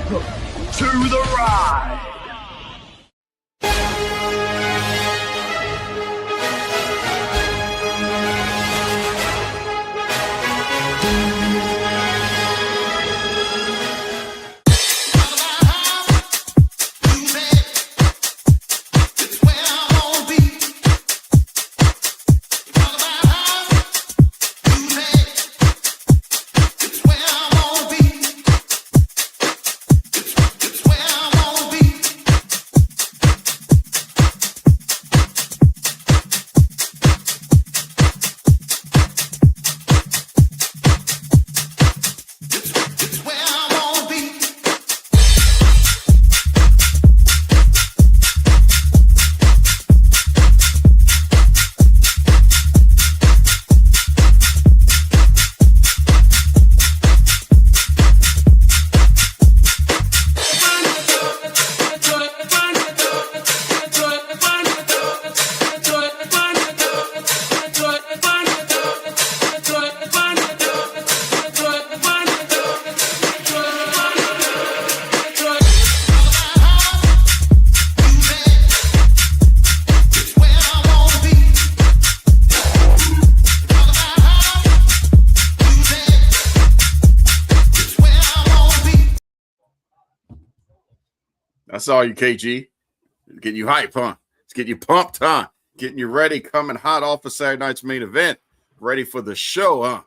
to the ride. That's all you, KG. Getting you hype, huh? It's getting you pumped, huh? Getting you ready, coming hot off of Saturday night's main event. Ready for the show, huh?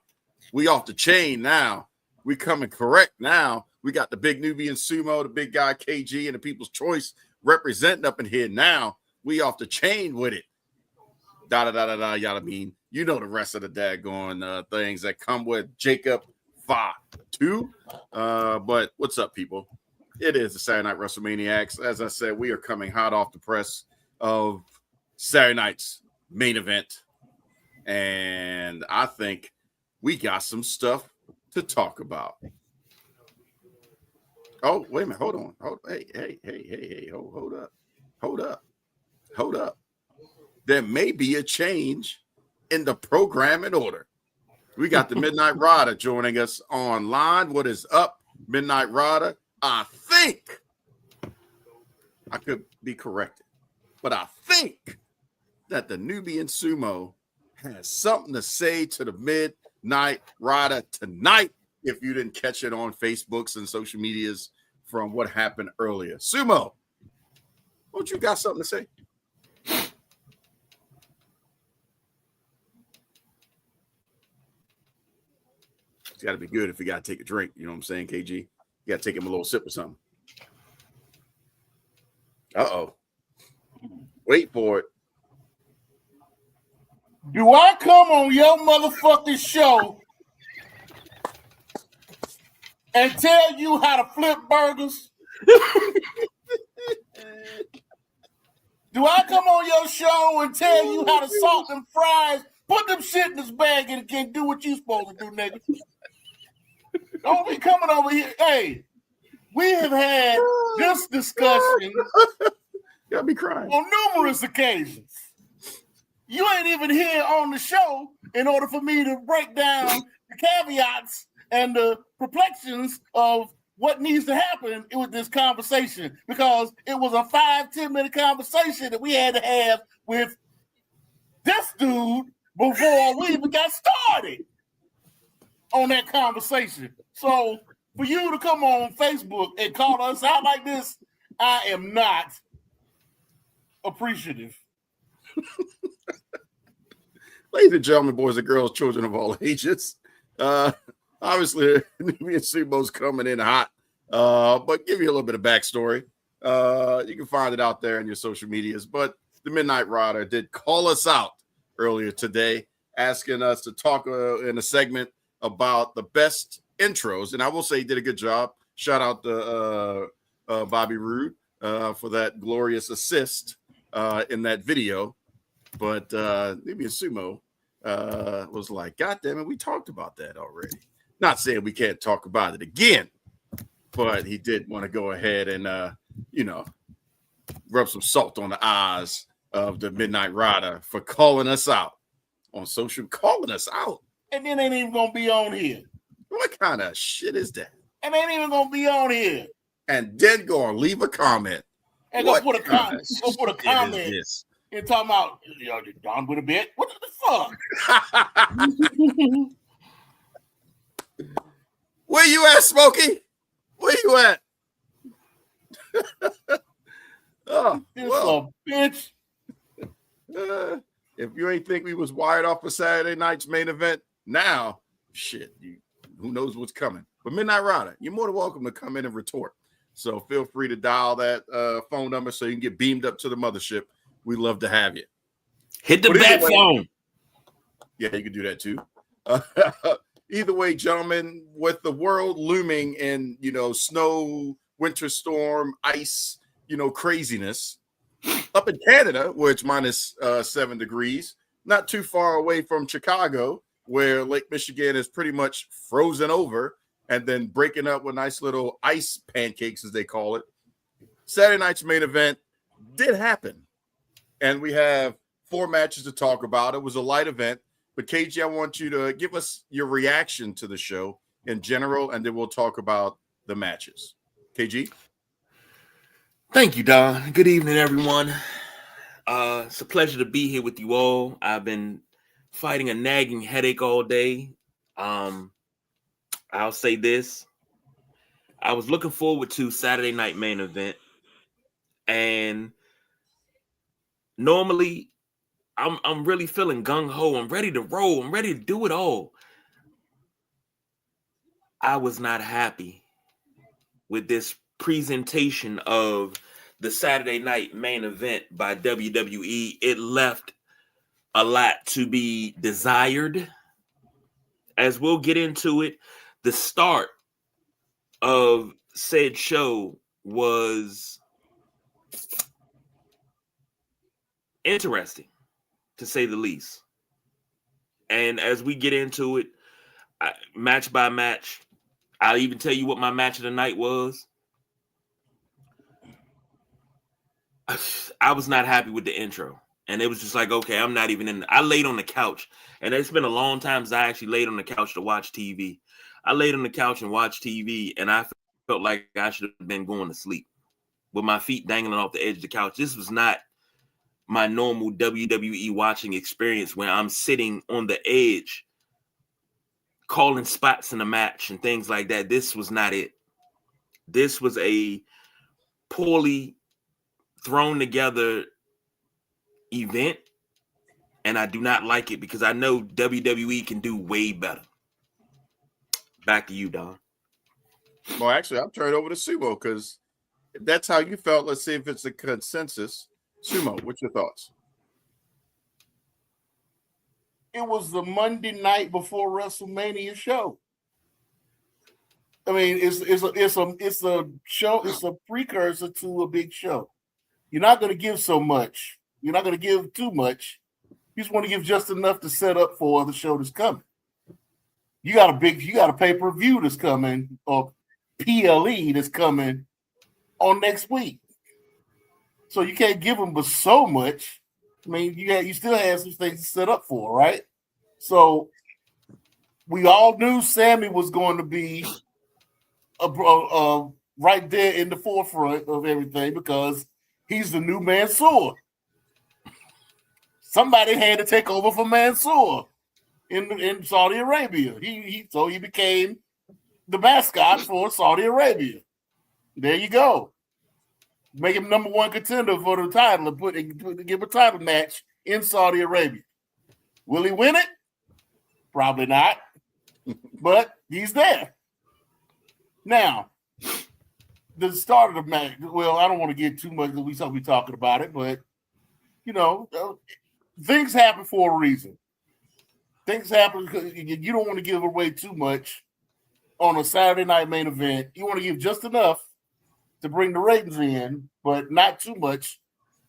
We off the chain now. We coming correct now. We got the big Nubian Sumo, the big guy KG, and the People's Choice representing up in here now. We off the chain with it. Da-da-da-da-da, yada mean. You know the rest of the daggone things that come with Jacob 5-2. But what's up, people? It is the Saturday Night Wrestlemaniacs. As I said, we are coming hot off the press of Saturday night's main event. And I think we got some stuff to talk about. Oh, wait a minute. Hold on. Hey. Hold up. There may be a change in the programming order. We got the Midnight Rider joining us online. What is up, Midnight Rider? I think I could be corrected, but I think that the Nubian Sumo has something to say to the Midnight Rider tonight. If you didn't catch it on Facebooks and social medias from what happened earlier, Sumo, don't you got something to say? It's got to be good if you got to take a drink. You know what I'm saying, KG? You got to take him a little sip or something. Uh-oh. Wait for it. Do I come on your motherfucking show and tell you how to flip burgers? Do I come on your show and tell you how to salt them fries? Put them shit in this bag and can do what you supposed to do, nigga. Don't be coming over here. Hey, we have had this discussion Got me crying on numerous occasions. You ain't even here on the show in order for me to break down the caveats and the perplexions of what needs to happen with this conversation, because it was a 5-10 minute conversation that we had to have with this dude before we even got started on that conversation. So for you to come on Facebook and call us out like this, I am not appreciative. Ladies and gentlemen, boys and girls, children of all ages. Obviously, Nubian Sumo's coming in hot, but give you a little bit of backstory. You can find it out there in your social medias. But the Midnight Rider did call us out earlier today, asking us to talk in a segment about the best intros. And I will say he did a good job. Shout out to Bobby Roode for that glorious assist in that video. But Nubian Sumo was like, God damn it, we talked about that already. Not saying we can't talk about it again, but he did want to go ahead and, rub some salt on the eyes of the Midnight Rider for calling us out on social, calling us out. And then ain't even going to be on here. What kind of shit is that? And ain't even going to be on here. and then go and leave a comment. And What go put a kind comment of shit is and talking about Don with a bit. What the fuck? Where you at, Smokey? Where you at? Oh, This well, a bitch. if you ain't think we was wired off for Saturday night's main event, now, shit, who knows what's coming. But Midnight Rider, you're more than welcome to come in and retort. So feel free to dial that phone number so you can get beamed up to the mothership. We love to have you. Hit the bat phone. Yeah, you can do that too. Either way, gentlemen, with the world looming in, snow, winter storm, ice, craziness, up in Canada, where it's minus 7 degrees, not too far away from Chicago, where Lake Michigan is pretty much frozen over and then breaking up with nice little ice pancakes, as they call it. Saturday night's main event did happen. And we have 4 matches to talk about. It was a light event. But KG, I want you to give us your reaction to the show in general, and then we'll talk about the matches. KG? Thank you, Don. Good evening, everyone. It's a pleasure to be here with you all. I've been fighting a nagging headache all day. I'll say this. I was looking forward to Saturday night main event. And normally I'm really feeling gung-ho. I'm ready to roll. I'm ready to do it all. I was not happy with this presentation of the Saturday night main event by WWE. It left a lot to be desired. As we'll get into it, the start of said show was interesting, to say the least. And as we get into it, match by match, I'll even tell you what my match of the night was. I was not happy with the intro. And it was just like, okay, I'm not even in. I laid on the couch. And it's been a long time since I actually laid on the couch to watch TV. I laid on the couch and watched TV, and I felt like I should have been going to sleep with my feet dangling off the edge of the couch. This was not my normal WWE watching experience where I'm sitting on the edge, calling spots in the match and things like that. This was not it. This was a poorly thrown together event, and I do not like it because I know WWE can do way better. Back to you, Don. Well, actually, I'll turn it over to Sumo because if that's how you felt, let's see if it's a consensus. Sumo, what's your thoughts? It was the Monday night before WrestleMania show. I mean, it's a show. It's a precursor to a big show. You're not going to give so much. You're not going to give too much. You just want to give just enough to set up for the show that's coming. You got a pay-per-view that's coming, or PLE that's coming on next week. So you can't give them but so much. I mean, you still have some things to set up for, right? So we all knew Sammy was going to be right there in the forefront of everything because he's the new Mansoor. Somebody had to take over for Mansoor in Saudi Arabia. So he became the mascot for Saudi Arabia. There you go. Make him number 1 contender for the title and give a title match in Saudi Arabia. Will he win it? Probably not. But he's there. Now, the start of the match, well, I don't want to get too much because we talking about it, but, things happen for a reason. Things happen because you don't want to give away too much on a Saturday night main event. You want to give just enough to bring the ratings in, but not too much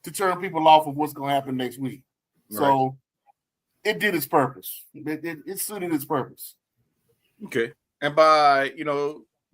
to turn people off of what's going to happen next week. Right. So it did its purpose. It suited its purpose. Okay. And by,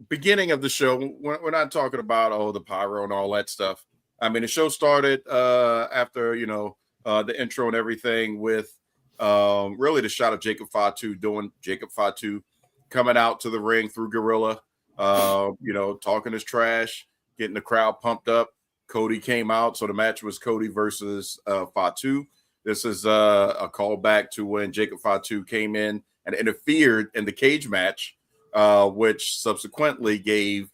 beginning of the show, we're not talking about, the pyro and all that stuff. I mean, the show started after, the intro and everything with really the shot of Jacob Fatu doing Jacob Fatu coming out to the ring through Gorilla, talking his trash. getting the crowd pumped up. Cody came out, so the match was Cody versus Fatu. This is a callback to when Jacob Fatu came in and interfered in the cage match, which subsequently gave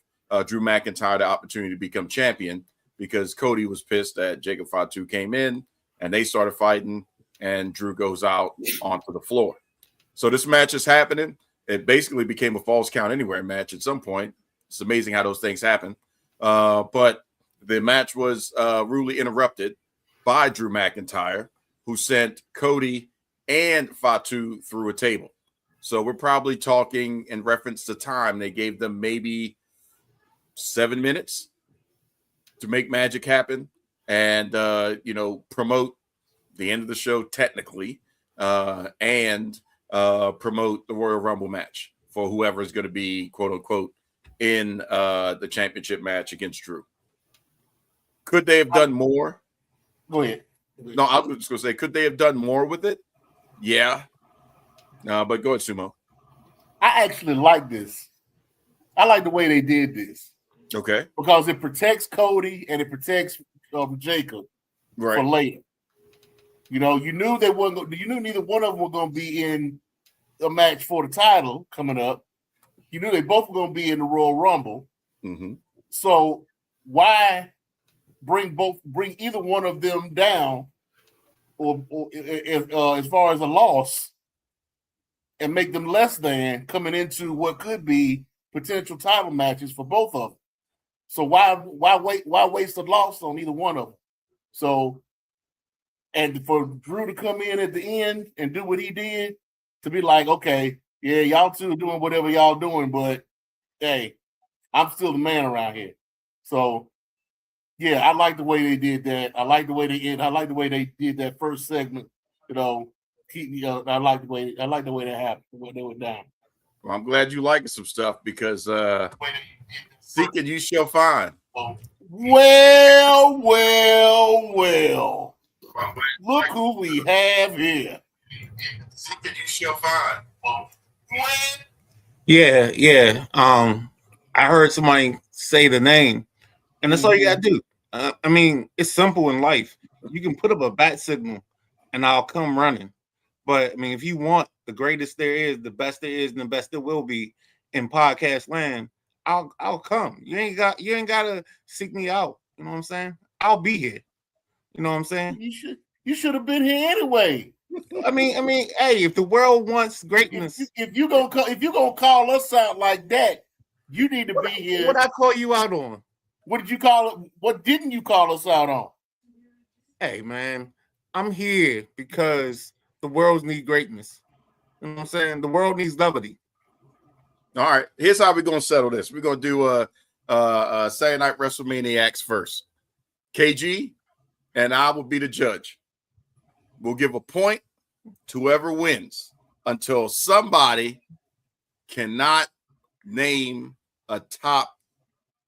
Drew McIntyre the opportunity to become champion because Cody was pissed that Jacob Fatu came in and they started fighting, and Drew goes out onto the floor. So this match is happening. It basically became a Falls Count Anywhere match at some point. It's amazing how those things happen. But the match was rudely interrupted by Drew McIntyre, who sent Cody and Fatu through a table. So we're probably talking in reference to time. They gave them maybe 7 minutes to make magic happen and, promote the end of the show technically and promote the Royal Rumble match for whoever is going to be, quote unquote, in the championship match against Drew. Could they have done more? Go ahead. No, I was just going to say, could they have done more with it? Yeah. But go ahead, Sumo. I actually like this. I like the way they did this. Okay. Because it protects Cody and it protects Jacob for later. You knew they weren't. You knew neither one of them were going to be in a match for the title coming up. You knew they both were going to be in the Royal Rumble. Mm-hmm. So why bring either one of them down, or as far as a loss, and make them less than coming into what could be potential title matches for both of them? So why waste a loss on either one of them? So, and for Drew to come in at the end and do what he did, to be like, okay, yeah, y'all two are doing whatever y'all doing, but hey, I'm still the man around here. So, yeah, I like the way they did that. I like the way they did that first segment. I like the way that happened, when they were down. Well, I'm glad you like some stuff because seek and you shall find. Well. Look who we have here. Seek and you shall find. Yeah. I heard somebody say the name, and that's all you gotta do. It's simple in life. You can put up a bat signal, and I'll come running. But if you want the greatest there is, the best there is, and the best there will be in podcast land, I'll come. You ain't gotta seek me out. You know what I'm saying? I'll be here. You know what I'm saying? You should have been here anyway. Hey, if the world wants greatness, if you gonna call us out like that, you need to be here. What I call you out on? What did you call it? What didn't you call us out on? Hey man, I'm here because the world needs greatness. You know what I'm saying? The world needs levity. All right, here's how we're gonna settle this. We're gonna do a Saturday Night Wrestlemaniacs first. KG and I will be the judge. We'll give a point to whoever wins until somebody cannot name a top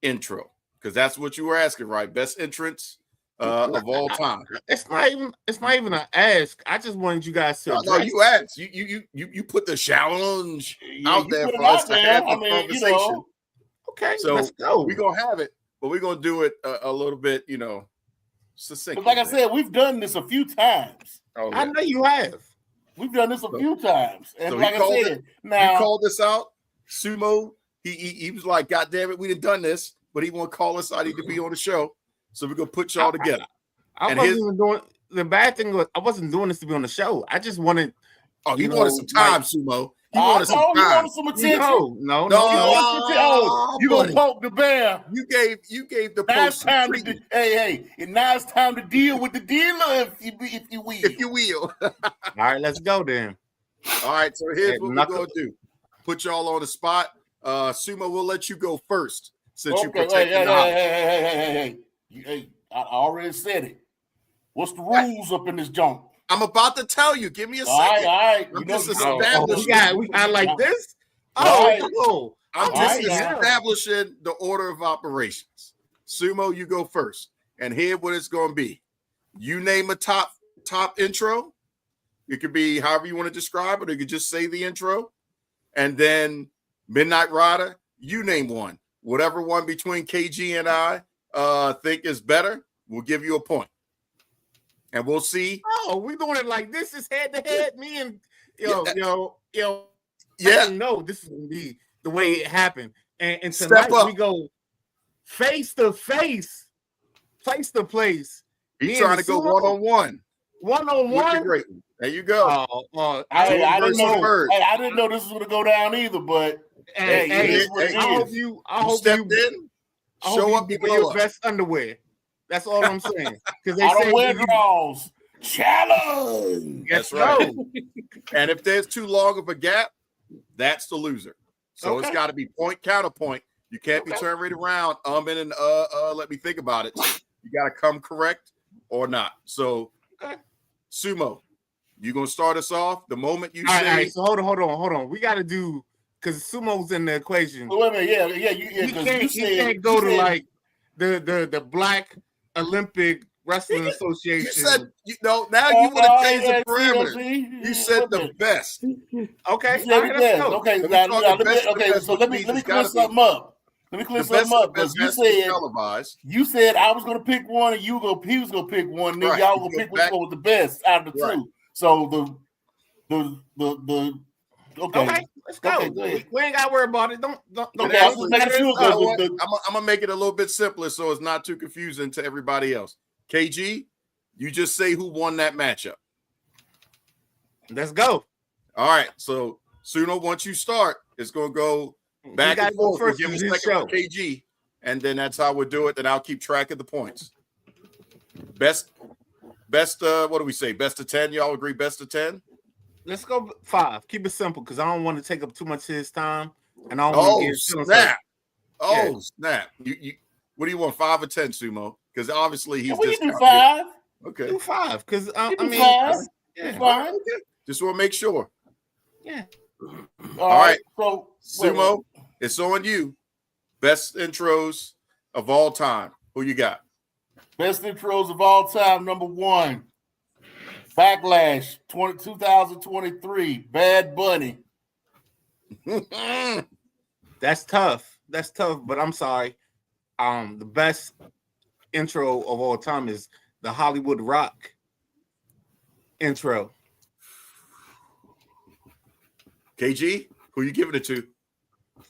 intro, because that's what you were asking, right? Best entrance of all time. It's not even an ask. I just wanted you guys to. No, you asked. You put the challenge out there for us to have a conversation. Okay, so let's go. We're gonna have it, but we're gonna do it a little bit, succinct. Like I said, we've done this a few times. Oh, yeah. I know you have. We've done this a few times, and so like I said, now you called this out, Sumo. He was like, "God damn it, we done done this," but he want to call us out. He to be on the show, so we're gonna put y'all together. I wasn't even doing the bad thing. I wasn't doing this to be on the show. I just wanted. Oh, you wanted some time, Sumo. You wanted some time. You wanted some attention. No. You gonna poke the bear? You gave the now post it's time to and now it's time to deal with the dealer, if you will. If you will. All right, let's go then. All right, so here's what we're gonna do. Put y'all on the spot. Sumo, we'll let you go first since you protected the house. Hey, I already said it. What's the rules up in this junk? I'm about to tell you. Give me a second. All right. I'm just establishing. We got like this. I'm just establishing the order of operations. Sumo, you go first, and here what it's going to be. You name a top intro. It could be however you want to describe it. Or you could just say the intro, and then Midnight Rider. You name one. whatever one between KG and I think is better, we'll give you a point. And we'll see. Oh, we doing it like this is head to head. Me and yo. Yeah. I didn't know this is gonna be the way it happened. And Step tonight up. we go face to face, place to place. He's trying to go one-on-one. One-on-one. Great. There you go. I didn't know this was going to go down either, but I hope you show up in your best underwear. That's all I'm saying. Because I don't wear draws. Challenge. That's right. And if there's too long of a gap, that's the loser. So it's got to be point counterpoint. You can't be turned right around. And let me think about it. You got to come correct or not. So, Sumo, you gonna start us off the moment you say. All right, so hold on. We got to do because Sumo's in the equation. Wait a minute, You can't go to like the Black Olympic Wrestling Association. You said now you want to change the parameter. You said the best. Okay, let's go. Okay, so let me clear something up. Because you said I was going to pick one and he was going to pick one. And then y'all going to pick which one was the best out of the two. So okay, let's go. Okay, we ain't got to worry about it. Don't okay, I'm just making sure. I'm gonna make it a little bit simpler so it's not too confusing to everybody else. KG, you just say who won that matchup. Let's go. All right. So Suno, once you start, it's gonna go back and forth. We'll give a second for KG, and then that's how we'll do it. Then I'll keep track of the points. Best. What do we say? Best of 10. Y'all agree? Best of 10. Let's go 5. Keep it simple because I don't want to take up too much of his time, and I don't want to get snap. Snap. You. What do you want? 5 or 10, Sumo? Because obviously he's just do 5. Okay, do 5 because I mean, 5. 5. Just want to make sure. Yeah. All right. So Sumo, it's on you. Best intros of all time. Who you got? Best intros of all time. Number 1, Backlash 2023. Bad Bunny. That's tough. But I'm sorry. The best intro of all time is the Hollywood Rock intro. KG, who you giving it to?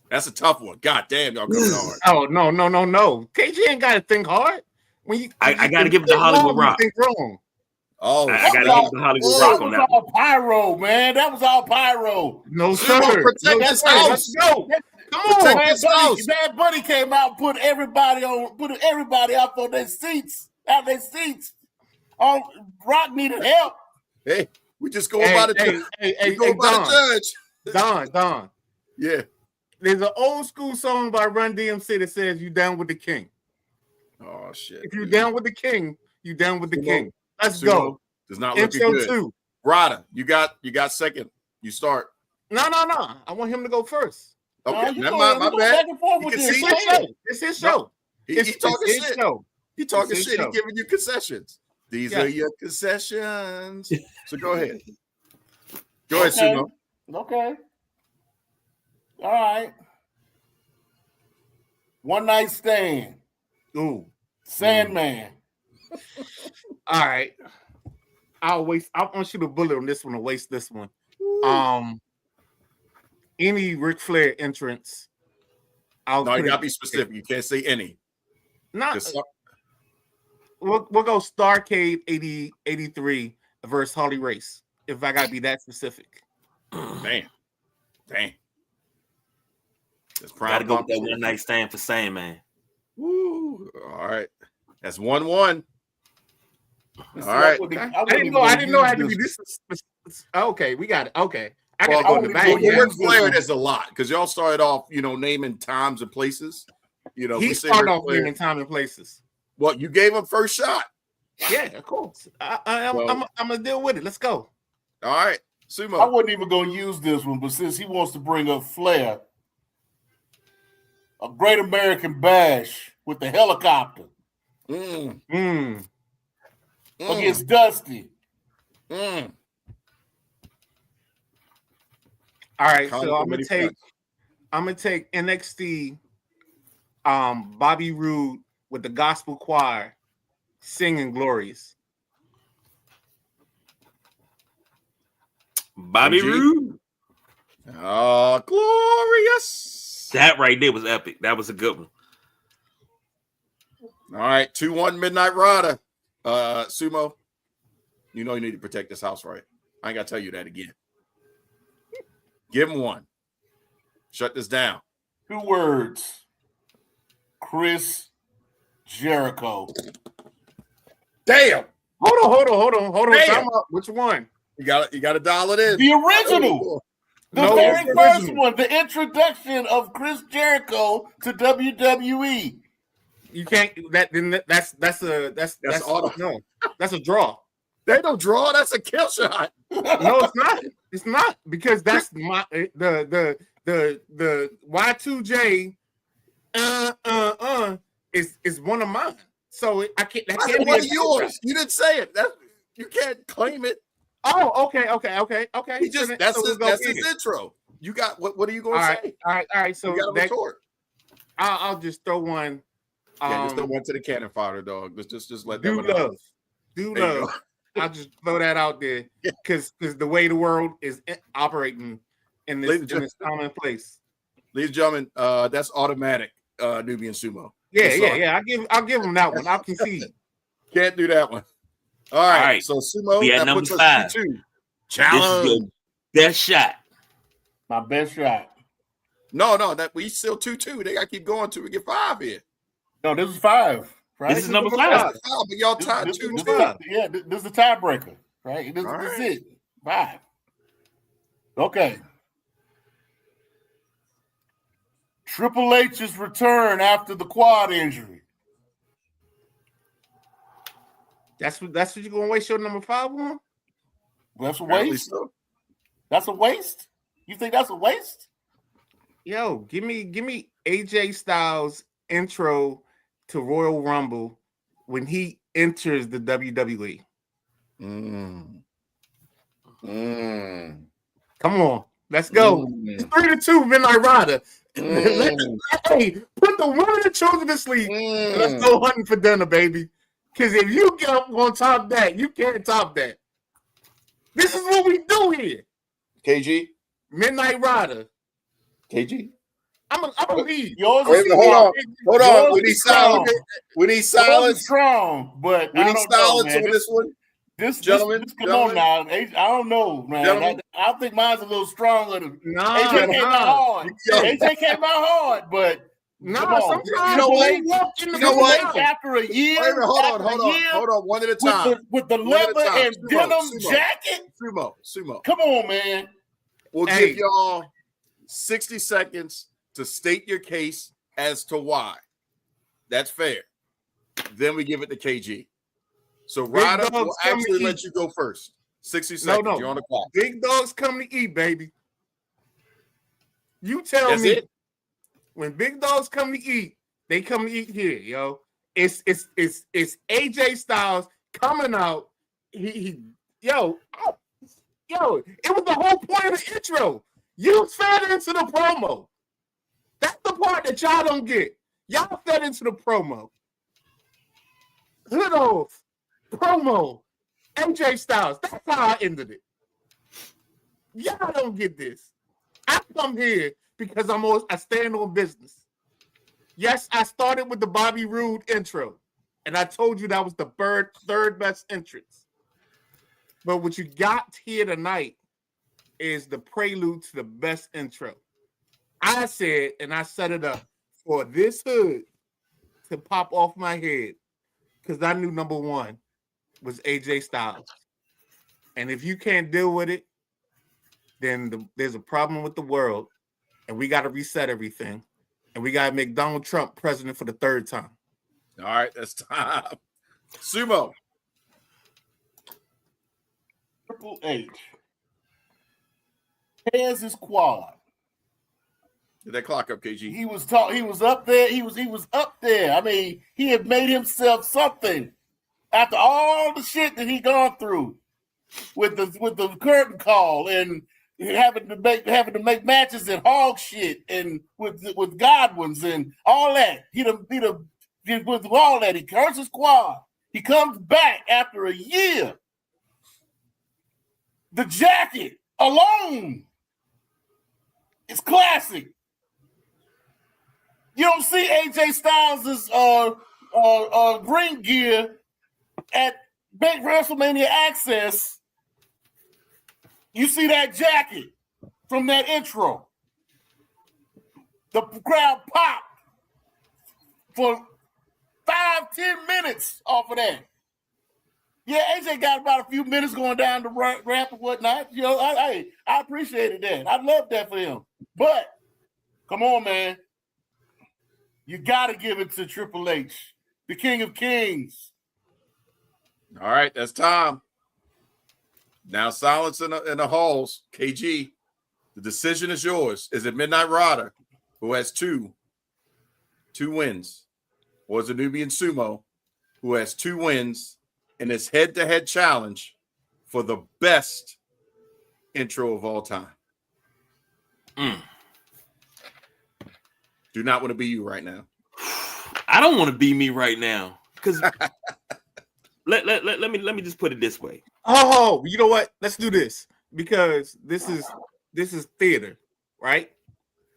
That's a tough one. God damn, y'all coming hard. Oh no. KG ain't got to think hard. I got to give it to Hollywood Rock. Think wrong. Oh, I got to give it to Hollywood Rock on that. That was all pyro, man. That was all pyro. No sir. Protect his house. Let's go. Come on. Bad Bunny came out and put everybody out on their seats. Rock needed help. Hey, we just go by the judge. Don. Yeah. There's an old school song by Run DMC that says "You down with the king." Oh shit! If you down with the king, you down with the king. Let's go. Does not look Intro good. 2. Rada, you got second. You start. No. I want him to go first. Okay, never mind. My bad. It's his show. He's talking shit. He talking shit. Show. He's giving you concessions. These are your concessions. So go ahead. Go ahead, Sumo. Okay. All right. One Night Stand. Ooh. Sandman. All right. I want you to bullet on this one and waste this one. Any Ric Flair entrance. No, you gotta be specific. You can't say any. We'll go Starrcade 83 versus Harley Race. If I gotta be that specific. Damn. Gotta go with that One Night Stand for Sandman. Woo. All right. That's 1-1. All right. I didn't know I had to be this. Okay, we got it. Okay. I got to go in the bag. Ric Flair, there's a lot because y'all started off, naming times and places. He started off naming time and places. Well, you gave him first shot. Yeah, of course. I'm gonna deal with it. Let's go. All right, Sumo. I wasn't even gonna use this one, but since he wants to bring up Flair, a Great American Bash with the helicopter against Dusty. All right, so I'm gonna take NXT Bobby Roode with the gospel choir singing "Glorious"? Bobby KG? Roode. Oh, glorious. That right there was epic. That was a good one. All right, 2-1 Midnight Rider. Sumo, you know you need to protect this house, right? I ain't got to tell you that again. Give him one. Shut this down. 2 words. Chris Jericho. Damn. Hold on. Damn. Time out. Which one? You got to dial it in. The original. The No, very the first original. one. The introduction of Chris Jericho to WWE. You can't. That's auto. No, that's a draw. They don't draw. That's a kill shot. No, it's not. It's not because that's my the Y2J is one of mine. So I can't. That That's can't one be of yours. You didn't say it. You can't claim it. Oh, okay. He just that's his intro. You got what are you going to say? All right. So you got to retort. I'll just throw one. Just throw one to the cannon fodder, dog. Just let that Do one out. love. Do love. I'll just throw that out there because the way the world is operating in this commonplace. Ladies and gentlemen, that's automatic. Nubian Sumo. Yeah. I'll give him that one. I'll concede. Can't do that one. All right. So Sumo, We at that number puts us 5. 2-2. This Challenge. is your best shot. My best shot. No, that we still 2-2. They got to keep going till we get 5 here. No, this is 5. Right? This is number 5. That's 5, but y'all tied 2-2. Yeah, this is the tiebreaker, right? This is it. 5. Okay. Triple H's return after the quad injury. That's what you're gonna waste your number 5 on? That's a Apparently waste. so. That's a waste. You think that's a waste? Yo, give me AJ Styles intro to Royal Rumble when he enters the WWE. Come on, let's go. It's 3-2, Midnight Rider. Hey, put the women and children to sleep. Let's go hunting for dinner, baby. Because if you get up on top that, you can't top that. This is what we do here. KG. Midnight Rider. KG. I'm a lead. Yours Wait, is hold on. Yours We need is strong. silence. We need Yours is silence. strong, but We I need don't know, silence man. on this one. Gentlemen, Come on now. I don't know, man. Gentlemen. I think mine's a little stronger. Nah, AJ came out hard. AJ came out hard, but come on. sometimes You know what? you walk in the You know what? middle. After a year, Wait a minute, hold on. One at a time. with the One at a leather time. and Sumo, denim Sumo. jacket. Sumo. Come on, man. We'll Hey. give y'all 60 seconds to state your case as to why. That's fair. Then we give it to KG. So Ryder dogs will come to actually eat. let you go first. 60 seconds. No. You're on the clock. Big dogs come to eat, baby. You tell That's me it. when big dogs come to eat, they come to eat here, yo. It's AJ Styles coming out. It was the whole point of the intro. You fed into the promo. That's the part that y'all don't get. Y'all fed into the promo. Hood off. Promo. AJ Styles. That's how I ended it. Y'all don't get this. I come here because I stand on business. Yes, I started with the Bobby Roode intro, and I told you that was the third best entrance. But what you got here tonight is the prelude to the best intro. I said, and I set it up for this hood to pop off my head because I knew number 1 was AJ Styles. And if you can't deal with it, then there's a problem with the world, and we got to reset everything, and we got to make Donald Trump president for the 3rd time. All right, that's time. Sumo. Triple H has his quad. Get that clock up, KG. He was up there. He was up there. I mean, he had made himself something after all the shit that he gone through with the curtain call and having to make matches and hog shit and with Godwins and all that. He with all that. He hurts his quad. He comes back after a year. The jacket alone is classic. You don't see AJ Styles' ring gear at Big WrestleMania Access. You see that jacket from that intro. The crowd popped for 5-10 minutes off of that. Yeah, AJ got about a few minutes going down the ramp and whatnot. You know, I appreciated that. I love that for him. But come on, man. You got to give it to Triple H, the King of Kings. All right, that's time. Now silence in the halls. KG, the decision is yours. Is it Midnight Rider, who has two wins, or is it Nubian Sumo, who has 2 wins in his head-to-head challenge for the best intro of all time? Do not want to be you right now. I don't want to be me right now because let me just put it this way. Oh, you know what? Let's do this because this is theater, right?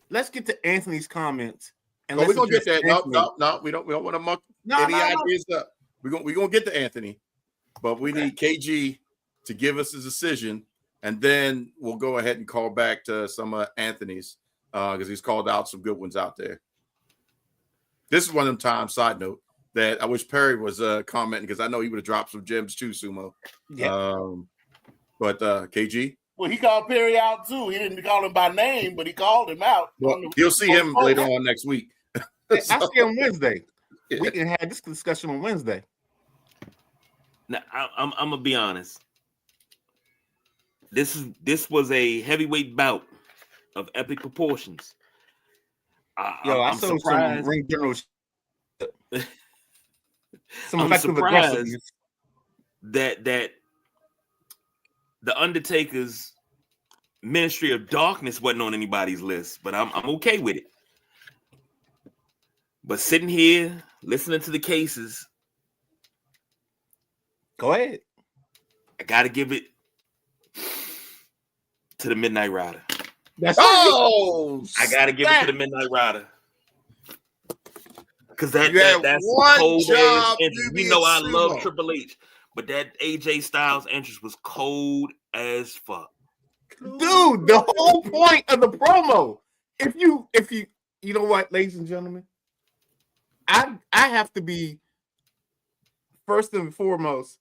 Let's get to Anthony's comments. And we're gonna get that. Anthony. No, we don't want to muck any ideas up. We're gonna get to Anthony, but we need KG to give us his decision, and then we'll go ahead and call back to some of Anthony's because he's called out some good ones out there. This is one of them times, side note, that I wish Perry was commenting because I know he would have dropped some gems too, Sumo. Yeah. But KG? Well, he called Perry out too. He didn't call him by name, but he called him out. Well, you'll see him later on next week. I see him Wednesday. Yeah. We can have this discussion on Wednesday. Now, I'm gonna be honest. This was a heavyweight bout of epic proportions. I saw some ring general. Some I'm effective surprised that the Undertaker's Ministry of Darkness wasn't on anybody's list, but I'm okay with it. But sitting here listening to the cases, go ahead. I gotta give it to the Midnight Rider. I gotta give it to the Midnight Rider. Because that's one cold job. You know I love Triple H, but that AJ Styles entrance was cold as fuck. Dude, the whole point of the promo. If you know what, ladies and gentlemen, I have to be first and foremost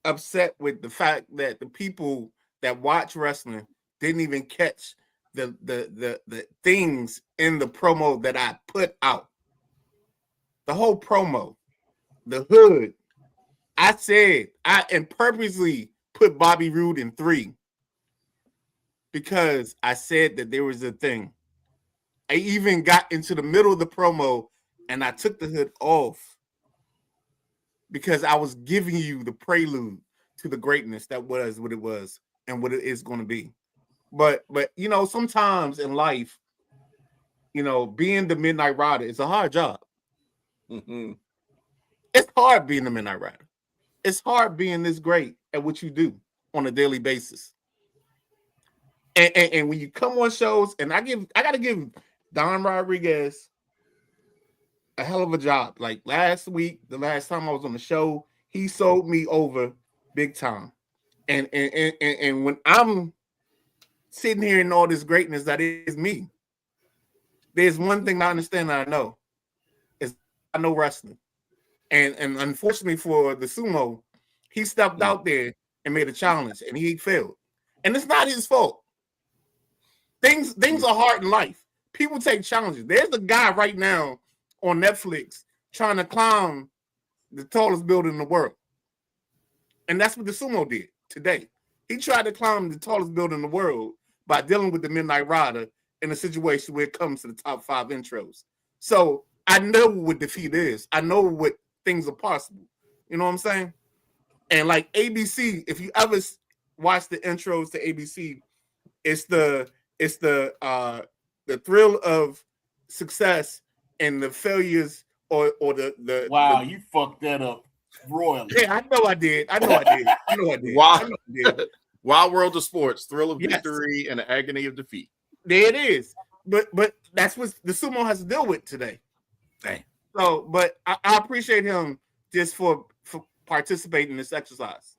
upset with the fact that the people that watch wrestling didn't even catch the things in the promo that I put out. The whole promo, the hood. I said I purposely put Bobby Roode in 3 because I said that there was a thing. I even got into the middle of the promo and I took the hood off because I was giving you the prelude to the greatness that was what it was and what it is going to be. But you know, sometimes in life, you know, being the Midnight Rider is a hard job. Mm-hmm. It's hard being the Midnight Rider. It's hard being this great at what you do on a daily basis. And when you come on shows, and I gotta give Don Rodriguez a hell of a job. Like last week, the last time I was on the show, he sold me over big time. And when I'm sitting here in all this greatness that is me, there's one thing I understand that I know is I know wrestling. And unfortunately for the Sumo, he stepped out there and made a challenge and he failed. And it's not his fault. Things are hard in life. People take challenges. There's a guy right now on Netflix trying to climb the tallest building in the world. And that's what the Sumo did today. He tried to climb the tallest building in the world by dealing with the Midnight Rider in a situation where it comes to the top 5 intros. So I know what defeat is. I know what things are possible. You know what I'm saying? And like ABC, if you ever watch the intros to ABC, it's the thrill of success and the failures or the Wow, you fucked that up royally. Yeah, I know I did. Wild world of sports, thrill of Yes. victory and the agony of defeat. There it is. But that's what the sumo has to deal with today. Dang. So, but I appreciate him just for participating in this exercise.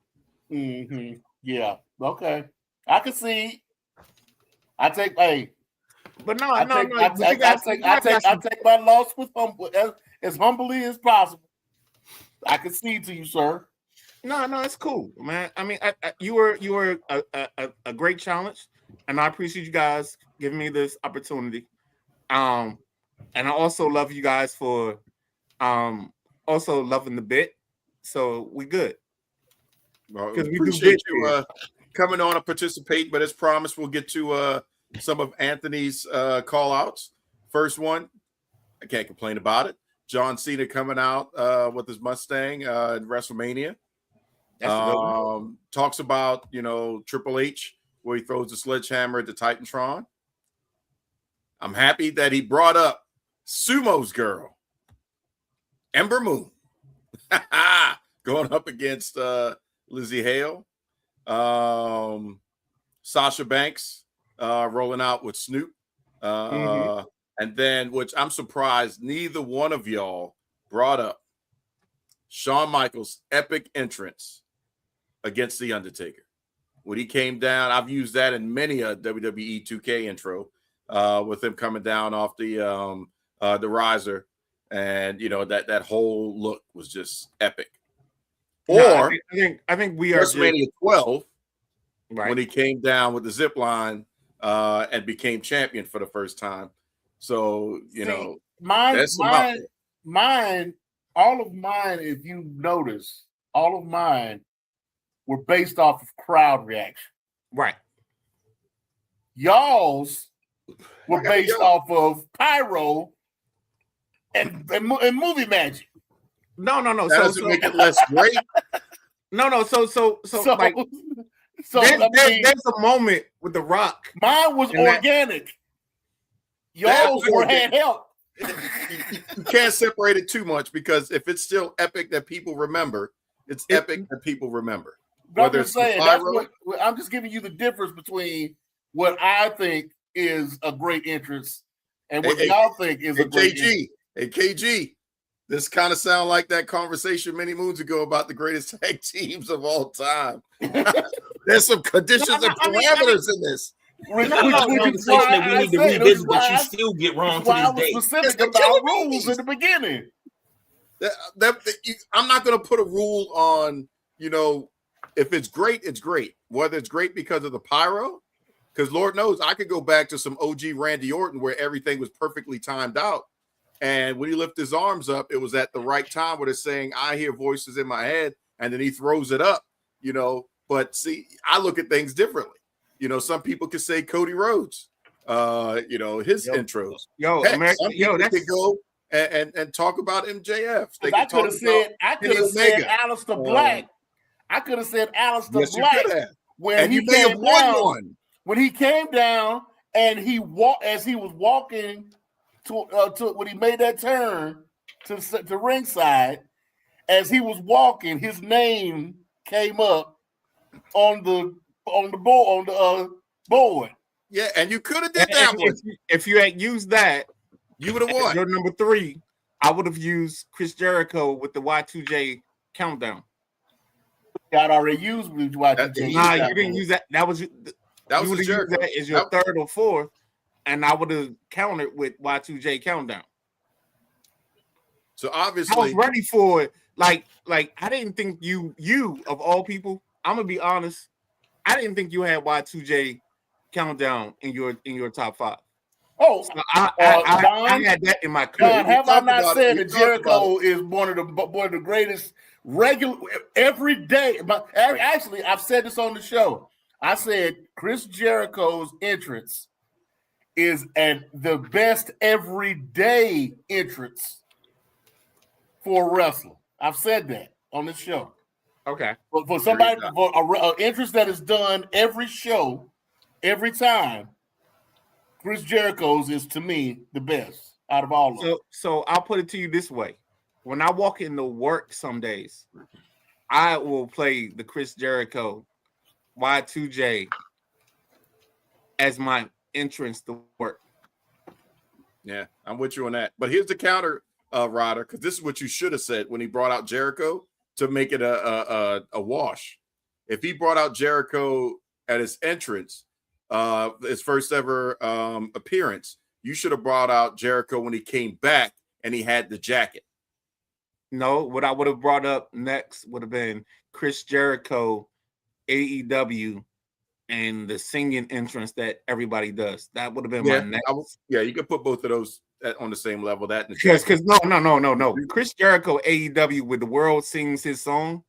Mm-hmm. Yeah. Okay. I can see. I take. Hey. But I take my loss with as humbly as possible. I concede to you, sir. No, it's cool, man. I mean, you were a great challenge, and I appreciate you guys giving me this opportunity. And I also love you guys for also loving the bit. So we good. Well, we appreciate you coming on and participate. But as promised, we'll get to some of Anthony's call outs. First one, I can't complain about it. John Cena coming out with his Mustang in WrestleMania. Talks about, Triple H, where he throws the sledgehammer at the Titantron. I'm happy that he brought up Sumo's girl, Ember Moon, going up against Lizzie Hale. Sasha Banks rolling out with Snoop. And then, which I'm surprised neither one of y'all brought up, Shawn Michaels' epic entrance against The Undertaker. When he came down, I've used that in many a WWE 2K intro with him coming down off the riser. And, that whole look was just epic. I think we are WrestleMania 12, right, when he came down with the zip line and became champion for the first time. So, mine, all of mine, if you notice, all of mine were based off of crowd reaction. Right. Y'all's were based off of pyro and movie magic. No. That doesn't make it less great. No. So like, there's a moment with The Rock. Mine was organic. Y'all's were had help. You can't separate it too much, because if it's still epic that people remember, it's epic that people remember. Whether it's I'm just giving you the difference between what I think is a great entrance and what y'all think is a great entrance. Hey, KG, this kind of sound like that conversation many moons ago about the greatest tag teams of all time. There's some conditions and parameters in this. Which conversation that we need to revisit that you still get wrong to this day. Specific about rules in the beginning. I'm not going to put a rule on, if it's great, it's great. Whether it's great because of the pyro, because Lord knows I could go back to some OG Randy Orton where everything was perfectly timed out. And when he lifted his arms up, it was at the right time where they're saying, I hear voices in my head, and then he throws it up, But see, I look at things differently. Some people could say Cody Rhodes, his intros. They could go and talk about MJF. I could have said Aleister Black. I could have said Aleister Black when he came down and as he was walking to when he made that turn to ringside, as he was walking, his name came up on the board. Yeah, and you could have did that one. If you had used that, you would have won. Your number 3, I would have used Chris Jericho with the Y2J countdown. I'd already used Y2J. Nah, you didn't use that. That was you would have used that as your 3rd or 4th, and I would have countered with Y2J countdown. So obviously, I was ready for it. Like I didn't think you of all people. I'm gonna be honest. I didn't think you had Y2J countdown in your top 5. Oh, so I had that in my career. Have I not said that Jericho is one of the greatest regular every day? Actually, I've said this on the show. I said Chris Jericho's entrance is the best everyday entrance for wrestling. I've said that on the show. Okay. For somebody, for an entrance that is done every show, every time, Chris Jericho's is to me the best out of all of them. So I'll put it to you this way: when I walk into work some days, I will play the Chris Jericho Y2J as my entrance to work. Yeah, I'm with you on that. But here's the counter, Ryder, because this is what you should have said when he brought out Jericho to make it a wash. If he brought out Jericho at his entrance, his first ever appearance, you should have brought out Jericho when he came back and he had the jacket. No, what I would have brought up next would have been Chris Jericho, AEW, and the singing entrance that everybody does. That would have been my next. You could put both of those on the same level. That because no. Chris Jericho, AEW, with the world sings his song.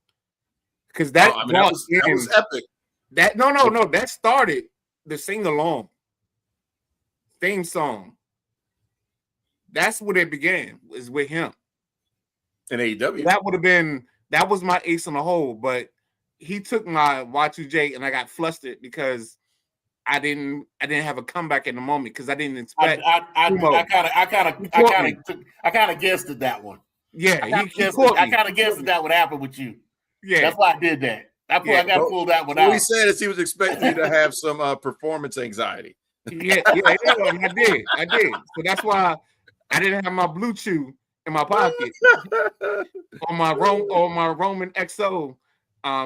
Because that was epic. That started the sing along theme song. That's what it began, is with him. In AEW. That was my ace in the hole, but he took my Y2J and I got flustered because I didn't have a comeback in the moment because I didn't expect. I kind of guessed at that one. Yeah, I kind of guessed that that would happen with you. Yeah, that's why I did that. I got to pull that one out. What he said is he was expecting you to have some performance anxiety. Yeah, I did. So that's why I didn't have my Blue Chew in my pocket on my Roman XO.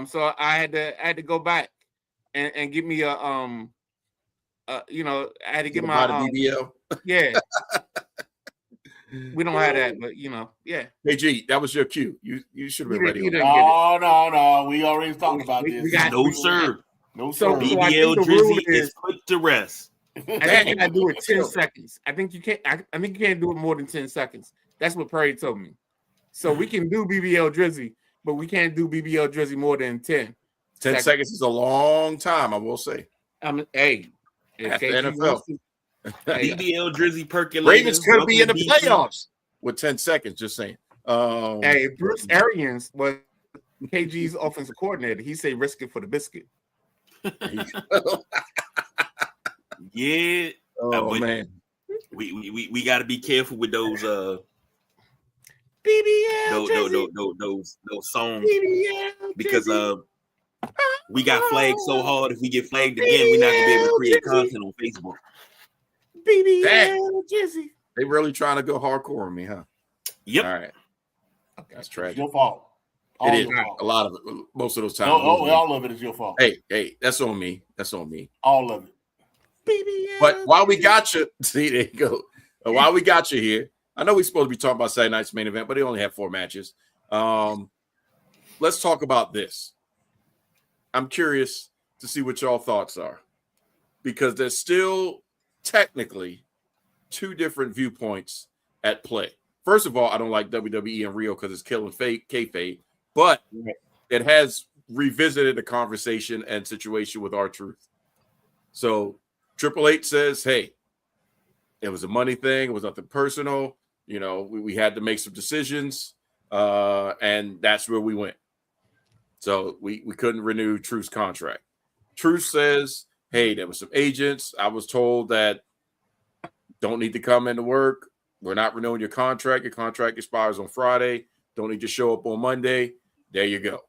So I had to go back and get me I had to get my BBL. Yeah. We don't have that, but yeah. KG, that was your cue. You should have been ready. No. We already talked about this. No, sir. So BBL Drizzy is put to rest. I think you gotta do it 10 seconds. I think you can't do it more than 10 seconds. That's what Perry told me. So we can do BBL Drizzy, but we can't do BBL Drizzy more than 10. 10 seconds is a long time, I will say. Hey, that's the NFL. BBL Drizzy percolating. Ravens could be in the playoffs with 10 seconds, just saying. Hey, Bruce Arians was KG's offensive coordinator. He said risk it for the biscuit. Yeah. Man. We got to be careful with those BBL those songs because we got flagged so hard. If we get flagged again, we're not gonna be able to create content on Facebook. BBL Drizzy. They really trying to go hardcore on me, huh? Yep. All right. That's tragic. It's your fault. It is. A lot of it. Most of those times. All of it is your fault. Hey, that's on me. All of it. BBL But while we got you, see, there you go. While we got you here, I know we're supposed to be talking about Saturday night's main event, but they only have 4 matches. Let's talk about this. I'm curious to see what y'all thoughts are because there's still technically 2 different viewpoints at play. First of all, I don't like WWE and Rio because it's killing kayfabe, but it has revisited a conversation and situation with R-Truth. So Triple H says, hey, it was a money thing. It was nothing personal. We had to make some decisions, and that's where we went. So we couldn't renew Truth's contract. Truth says, hey, there were some agents. I was told that don't need to come into work. We're not renewing your contract. Your contract expires on Friday. Don't need to show up on Monday. There you go.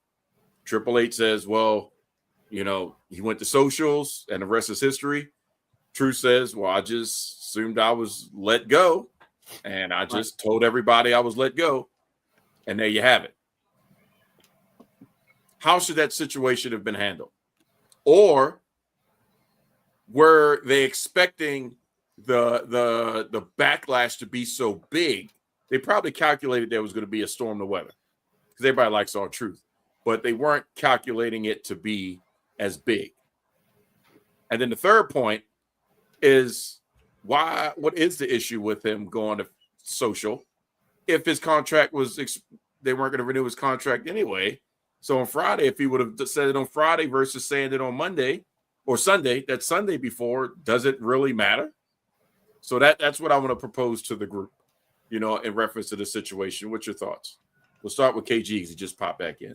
Triple H says, well, he went to socials and the rest is history. Truth says, well, I just assumed I was let go. And I just told everybody I was let go. And there you have it. How should that situation have been handled? Or were they expecting the backlash to be so big? They probably calculated there was going to be a storm to weather because everybody likes R-Truth, but they weren't calculating it to be as big. And then the third point is what is the issue with him going to social if his contract was they weren't going to renew his contract anyway? So on Friday, if he would have said it on Friday versus saying it on Monday or Sunday, that Sunday before, does it really matter? So that's what I want to propose to the group, in reference to the situation. What's your thoughts? We'll start with KG because he just popped back in.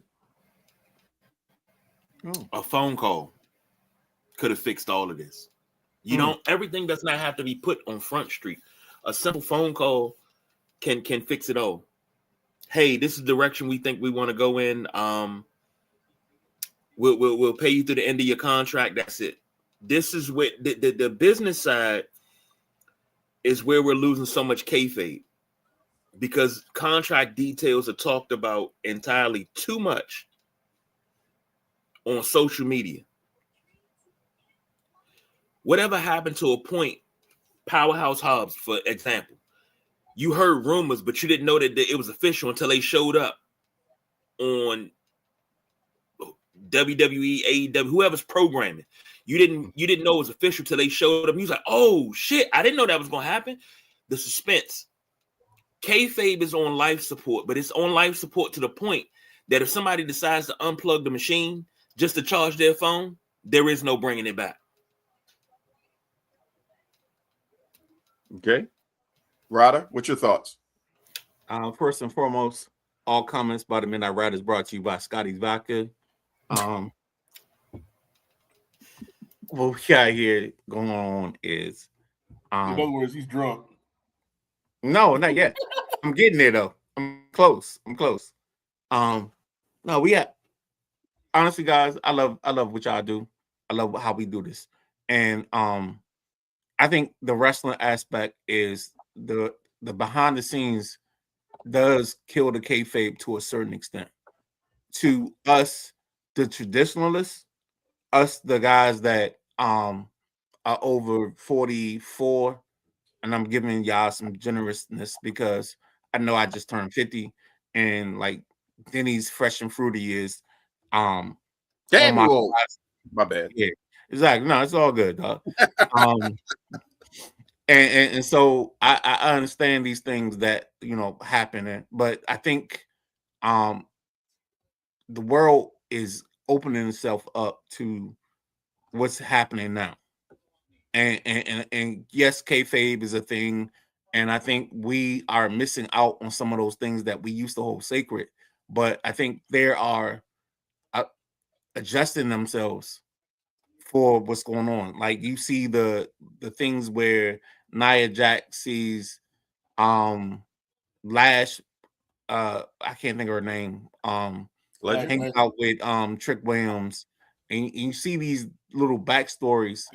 A phone call could have fixed all of this. You don't. Everything does not have to be put on Front Street. A simple phone call can fix it all. Hey, this is the direction we think we want to go in. We'll pay you through the end of your contract. That's it. This is where the business side is where we're losing so much kayfabe, because contract details are talked about entirely too much on social media. Whatever happened to a point, Powerhouse Hobbs, for example, you heard rumors, but you didn't know that it was official until they showed up on WWE, AEW, whoever's programming. You didn't know it was official till they showed up. You was like, oh shit, I didn't know that was gonna happen. The suspense. Kayfabe is on life support, but it's on life support to the point that if somebody decides to unplug the machine just to charge their phone, there is no bringing it back. Okay. Ryder, what's your thoughts? First and foremost, all comments by the Midnight Riders brought to you by Scotty's Vodka. What we got here going on is In other words, he's drunk. no, not yet. I'm getting there though. I'm close. No, we have honestly, guys, I love what y'all do. I love how we do this. And I think the wrestling aspect is the behind the scenes does kill the kayfabe to a certain extent. To us, the traditionalists, us the guys that are over 44, and I'm giving y'all some generousness because I know I just turned 50, and like Denny's fresh and fruity is Damn, my, you old. My bad. Yeah, exactly. No, it's all good, dog. And so I understand these things that happen, but I think the world is opening itself up to what's happening now. And yes, kayfabe is a thing, and I think we are missing out on some of those things that we used to hold sacred. But I think they are adjusting themselves for what's going on. Like you see the things where Nia Jax sees Lash, I can't think of her name, hanging out with Trick Williams, and you see these little backstories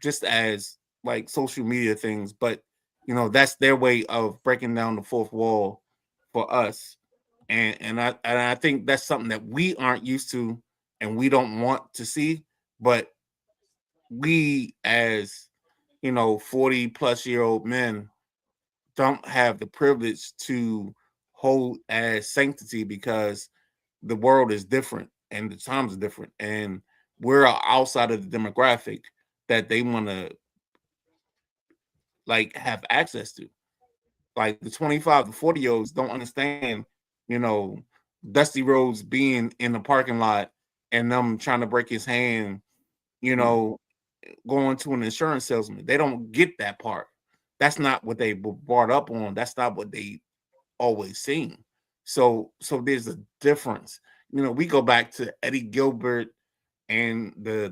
just as like social media things, but that's their way of breaking down the fourth wall for us. And I think that's something that we aren't used to and we don't want to see, but we as 40 plus year old men don't have the privilege to hold as sanctity because the world is different and the times are different, and we're outside of the demographic that they want to like have access to. Like the 25 to 40 year olds don't understand, Dusty Rhodes being in the parking lot and them trying to break his hand, going to an insurance salesman. They don't get that part. That's not what they were brought up on. That's not what they always seen. So there's a difference. We go back to Eddie Gilbert and the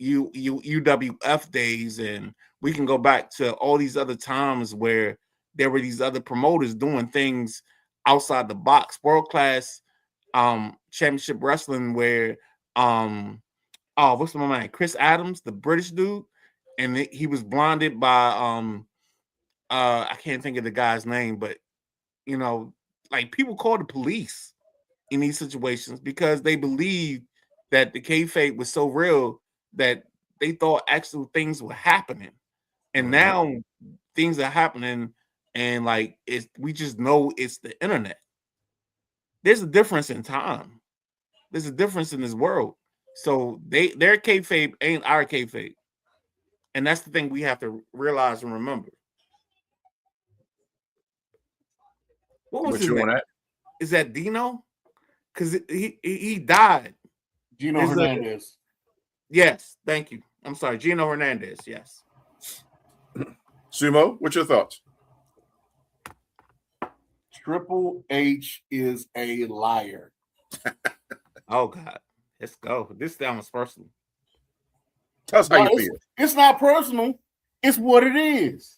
UWF days, and we can go back to all these other times where there were these other promoters doing things outside the box. World class championship wrestling where what's my man? Chris Adams, the British dude, and he was blinded by I can't think of the guy's name, but like people call the police in these situations because they believe that the kayfabe was so real that they thought actual things were happening, and now things are happening, and like we just know it's the internet. There's a difference in time. There's a difference in this world. So their kayfabe ain't our kayfabe, and that's the thing we have to realize and remember. What was his name? Is that Dino? Because he died. Gino Hernandez. Yes, thank you. I'm sorry, Gino Hernandez. Yes. Sumo, what's your thoughts? Triple H is a liar. Oh God, let's go. This sounds personal. Tell us how you No, feel. it's not personal. It's what it is.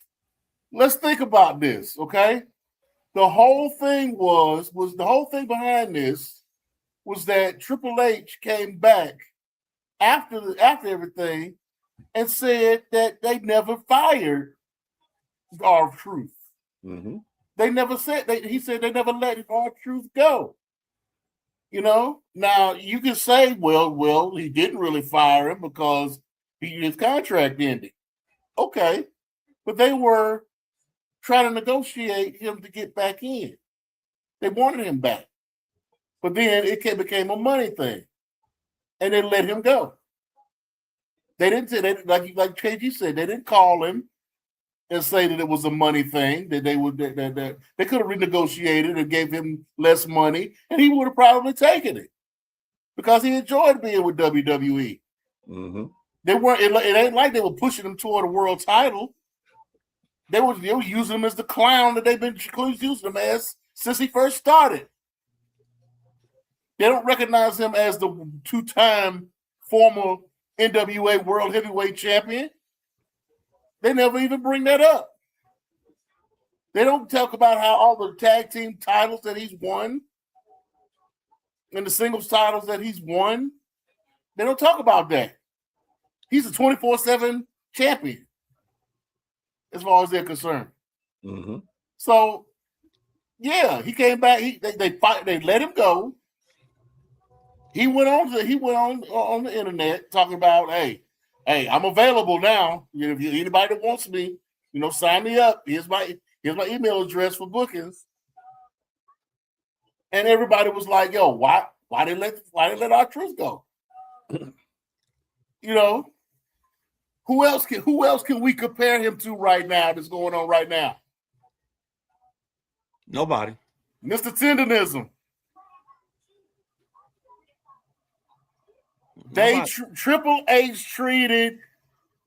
Let's think about this, okay? The whole thing was the whole thing behind this was that Triple H came back after everything and said that they never fired R-Truth. Mm-hmm. They never said he said they never let R-Truth go. You know, now you can say, well, he didn't really fire him because his contract ended. Okay, but they were trying to negotiate him to get back in. They wanted him back, but then it became a money thing, and they let him go. They didn't say like KG said. They didn't call him and say that it was a money thing, that they would that they could have renegotiated and gave him less money, and he would have probably taken it because he enjoyed being with WWE. Mm-hmm. They weren't. It ain't like they were pushing him toward a world title. They were using him as the clown that they've been using him as since he first started. They don't recognize him as the 2-time former NWA World Heavyweight Champion. They never even bring that up. They don't talk about how all the tag team titles that he's won and the singles titles that he's won. They don't talk about that. He's a 24/7 champion as far as they're concerned. Mm-hmm. So, yeah, he came back. They let him go. He went on the internet talking about, hey, I'm available now. If anybody that wants me, sign me up. Here's my email address for bookings. And everybody was like, yo, why they let R-Truth go? Who else can we compare him to right now that's going on right now? Nobody. Mr. Tendonism. Triple H treated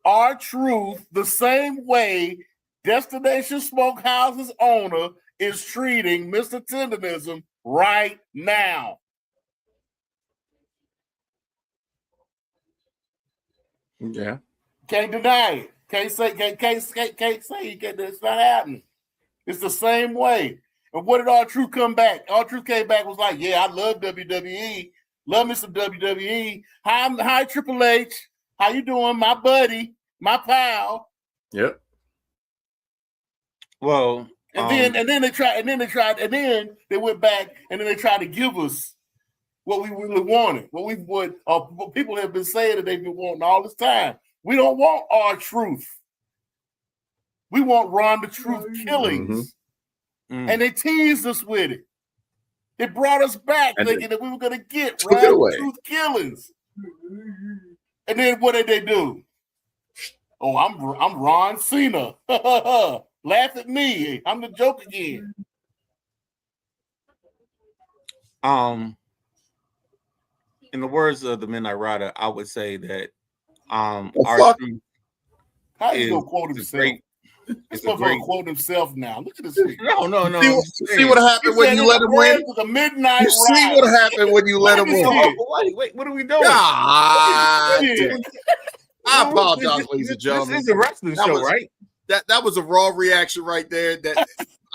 R-Truth the same way Destination Smokehouse's owner is treating Mr. Tendonism right now. Yeah. Can't deny it. Can't say it's not happening. It's the same way. And what did R-Truth come back? R-Truth came back was like, yeah, I love WWE. Love me some WWE. Hi, Triple H. How you doing, my buddy, my pal? Yep. Well, then they went back and then they tried to give us what we really wanted, what people have been saying that they've been wanting all this time. We don't want R-Truth. We want Ron the Truth killings. Mm-hmm. And they teased us with it. They brought us back thinking that we were going to get Ron the Truth killings. And then what did they do? Oh, I'm Ron Cena. Laugh at me. I'm the joke again. In the words of the Midnight Rider, I would say that R-Truth How you gonna quote himself? This motherfucker quote himself now. Look at this. No. See what happened when you let him win? The Midnight You see what happened when you let him win? Wait, what are we doing? I apologize, ladies and gentlemen. This is a wrestling show, right? That was a raw reaction right there. That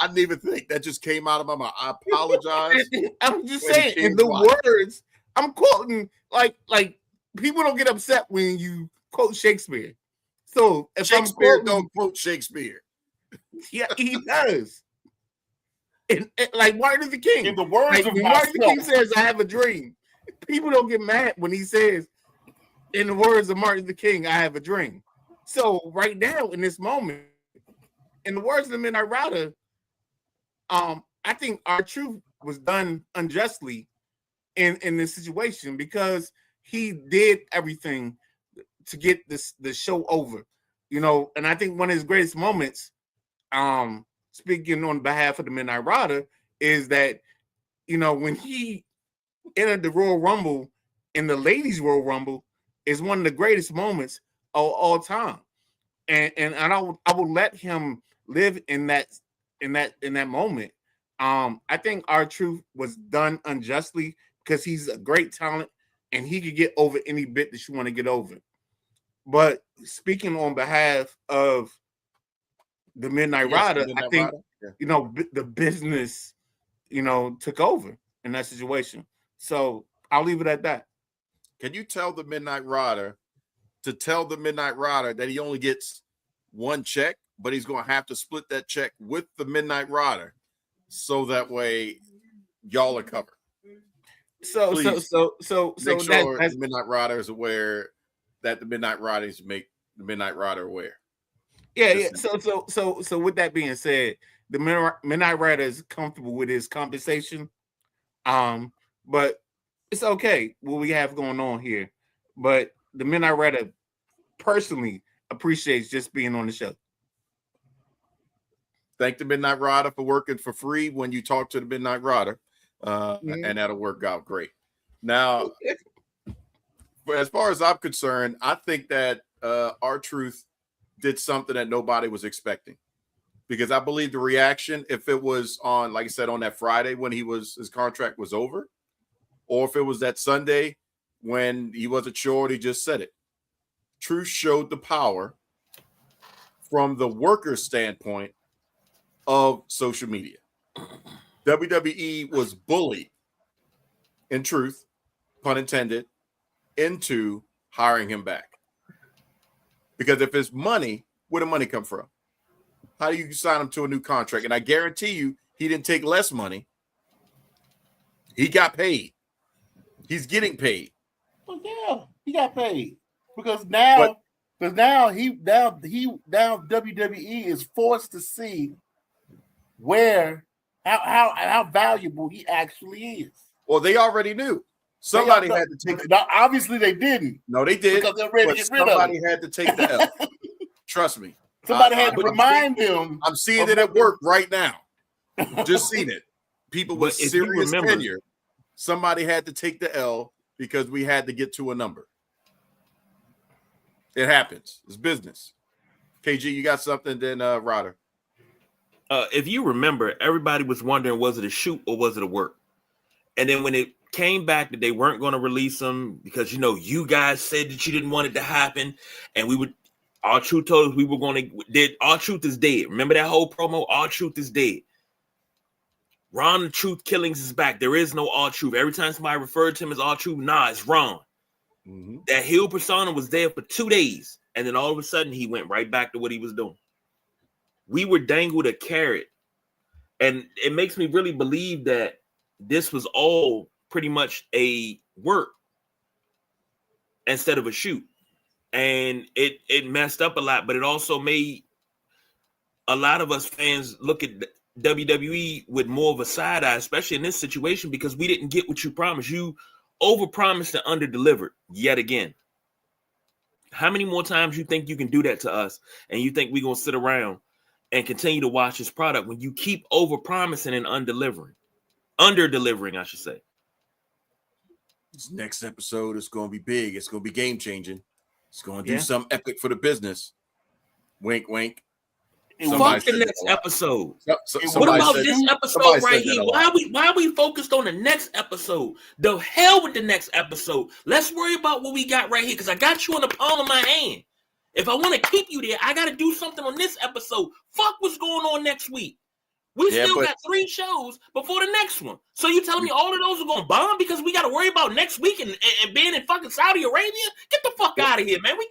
I didn't even think that just came out of my mouth. I apologize. I'm just saying, in the words, I'm quoting like people don't get upset when you quote Shakespeare. So if Shakespeare don't quote Shakespeare. Yeah, he does. And like Martin Luther King. In the words of Martin Luther King says, I have a dream. People don't get mad when he says, in the words of Martin Luther King, I have a dream. So right now, in this moment, in the words of the Midnight Rider, I think R-Truth was done unjustly in this situation because he did everything to get the show over, and I think one of his greatest moments, speaking on behalf of the Midnight Rider, is that, when he entered the Royal Rumble in the Ladies Royal Rumble is one of the greatest moments of all time. And I would let him live in that moment. I think R-Truth was done unjustly because he's a great talent and he could get over any bit that you want to get over. But speaking on behalf of the Midnight Rider, I think the business, took over in that situation. So I'll leave it at that. Can you tell the Midnight Rider that he only gets one check, but he's going to have to split that check with the Midnight Rider, so that way y'all are covered. So Please, make sure the Midnight Rider is aware that the Midnight Riders make the Midnight Rider aware. Yeah. So with that being said, the Midnight Rider is comfortable with his compensation. But it's okay what we have going on here. But the Midnight Rider personally appreciates just being on the show. Thank the Midnight Rider for working for free when you talk to the Midnight Rider, and that'll work out great. Now, as far as I'm concerned, I think that R-Truth did something that nobody was expecting, because I believe the reaction, if it was on, like I said, on that Friday when his contract was over, or if it was that Sunday when he wasn't sure, he just said it. Truth showed the power from the worker's standpoint of social media. WWE was bullied, in truth, pun intended, into hiring him back. Because if it's money, where did money come from? How do you sign him to a new contract? And I guarantee you, he didn't take less money. He got paid. He's getting paid. Well, yeah, he got paid because now WWE is forced to see how valuable he actually is. Well, they already knew. Somebody had to take it. Obviously, they didn't. No, they did. Because they're ready to get rid of it. Somebody had to take the L. Trust me. Somebody had to remind them. I'm seeing it at work right now. Just seen it. People with serious tenure. Somebody had to take the L because we had to get to a number. It happens. It's business. KG, you got something? Then Ryder. If you remember, everybody was wondering, was it a shoot or was it a work? And then when it came back that they weren't going to release him because, you guys said that you didn't want it to happen, and R-Truth told us we were going to, R-Truth is dead. Remember that whole promo? R-Truth is dead. Ron the Truth Killings is back. There is no R-Truth. Every time somebody referred to him as R-Truth, it's Ron. Mm-hmm. That heel persona was there for 2 days, and then all of a sudden he went right back to what he was doing. We were dangled a carrot, and it makes me really believe that this was all pretty much a work instead of a shoot. And it messed up a lot, but it also made a lot of us fans look at WWE with more of a side eye, especially in this situation, because we didn't get what you promised. You overpromised and underdelivered yet again. How many more times you think you can do that to us, and you think we're going to sit around and continue to watch this product when you keep overpromising and underdelivering, I should say. This next episode is going to be big. It's going to be game-changing. It's going to do something epic for the business. Wink, wink. Fuck the next episode. What about this episode right here? Why are we focused on the next episode? The hell with the next episode. Let's worry about what we got right here, because I got you in the palm of my hand. If I want to keep you there, I got to do something on this episode. Fuck what's going on next week. We still got 3 shows before the next one. So you telling me all of those are going to bomb because we got to worry about next week and being in fucking Saudi Arabia? Get the fuck out of here, man. We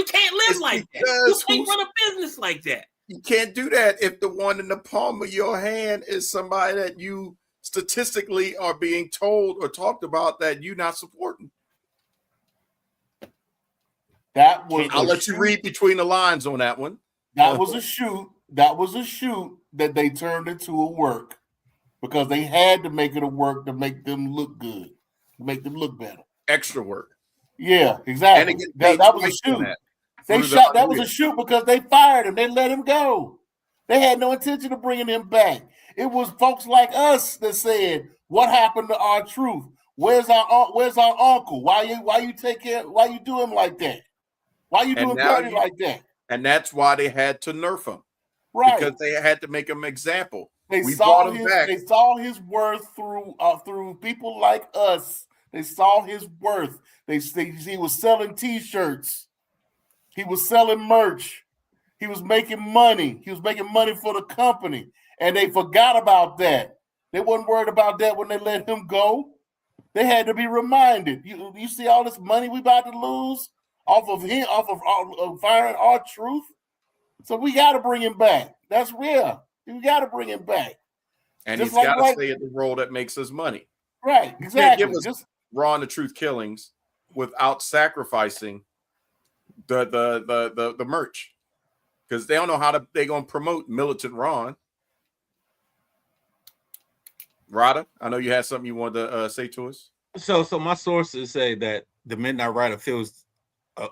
can't live like that. You can't run a business like that. You can't do that if the one in the palm of your hand is somebody that you statistically are being told or talked about that you're not supporting. I'll let you read between the lines on that one. That was a shoot. That was a shoot that they turned into a work because they had to make it a work to make them look good, to make them look better. Extra work. Yeah, exactly. That was a shoot. That was a shoot because they fired him. They let him go. They had no intention of bringing him back. It was folks like us that said, "What happened to R-Truth? Where's our uncle? Why you do him like that? Why you doing dirty like that?" And that's why they had to nerf him. Right. Because they had to make him an example. They saw his worth through people like us. They saw his worth. He was selling T-shirts. He was selling merch. He was making money. He was making money for the company. And they forgot about that. They wasn't worried about that when they let him go. They had to be reminded. You see all this money we about to lose off of him, off of firing R-Truth. So we got to bring him back. That's real. We got to bring him back. And Just he's got to stay at the role that makes us money. Right, You exactly. can't give us Raw and the Truth killings without sacrificing the merch, because they don't know how they're going to promote militant Ron. Rada, I know you had something you wanted to say to us. So my sources say that the Midnight Rider feels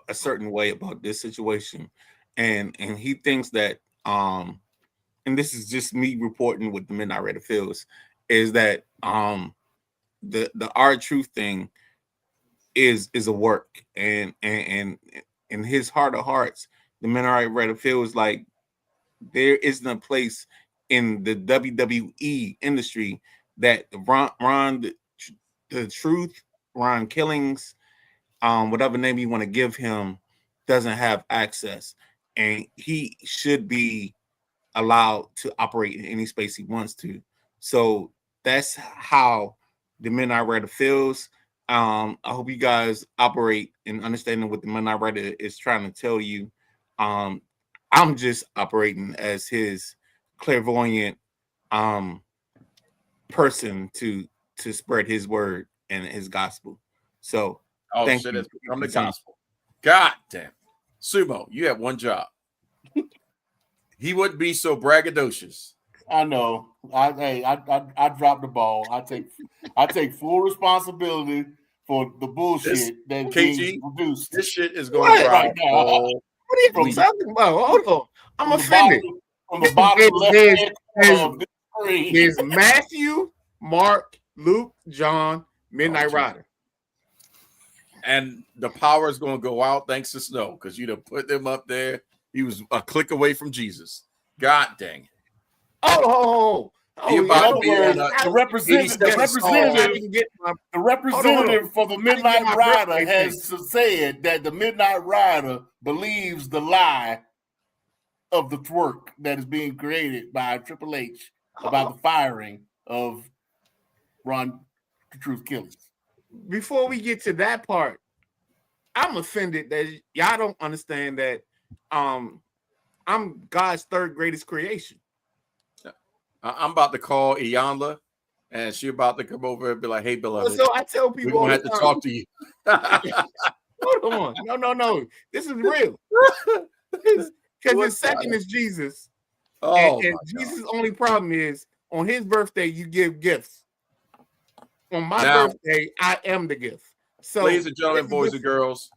a certain way about this situation, and he thinks that and this is just me reporting what the Midnight Rider feels, is that the R-Truth thing is a work, and in his heart of hearts, the Midnight Rider feels like there isn't a place in the WWE industry that Ron the Truth, Ron Killings, whatever name you want to give him, doesn't have access, and he should be allowed to operate in any space he wants to. So that's how the Midnight Rider feels. I hope you guys operate in understanding what the Midnight Rider is trying to tell you. I'm just operating as his clairvoyant person to spread his word and his gospel. So Thank you. It's become the gospel. God damn. Sumo, you have one job. He wouldn't be so braggadocious. I know. I dropped the ball. I take full responsibility for the bullshit that's being produced. This shit is going to right now. What are you talking about? Hold on. I'm offended. From the bottom left of the screen. There's Matthew, Mark, Luke, John, Midnight Rider. And the power is going to go out thanks to Snow, because you'd have put them up there. He was a click away from Jesus. God dang it. The representative for the Midnight Rider has said that the Midnight Rider believes the lie of the twerk that is being created by Triple H about the firing of Ron the Truth Killings. Before we get to that part, I'm offended that y'all don't understand that I'm God's third greatest creation. I'm about to call Iyanla, and she's about to come over and be like, "Hey, beloved." So I tell people, we're gonna have to talk to you. Hold on, no, this is real. Because his second is Jesus. And Jesus' only problem is on his birthday you give gifts. On my birthday, I am the gift. So, ladies and gentlemen, boys and girls,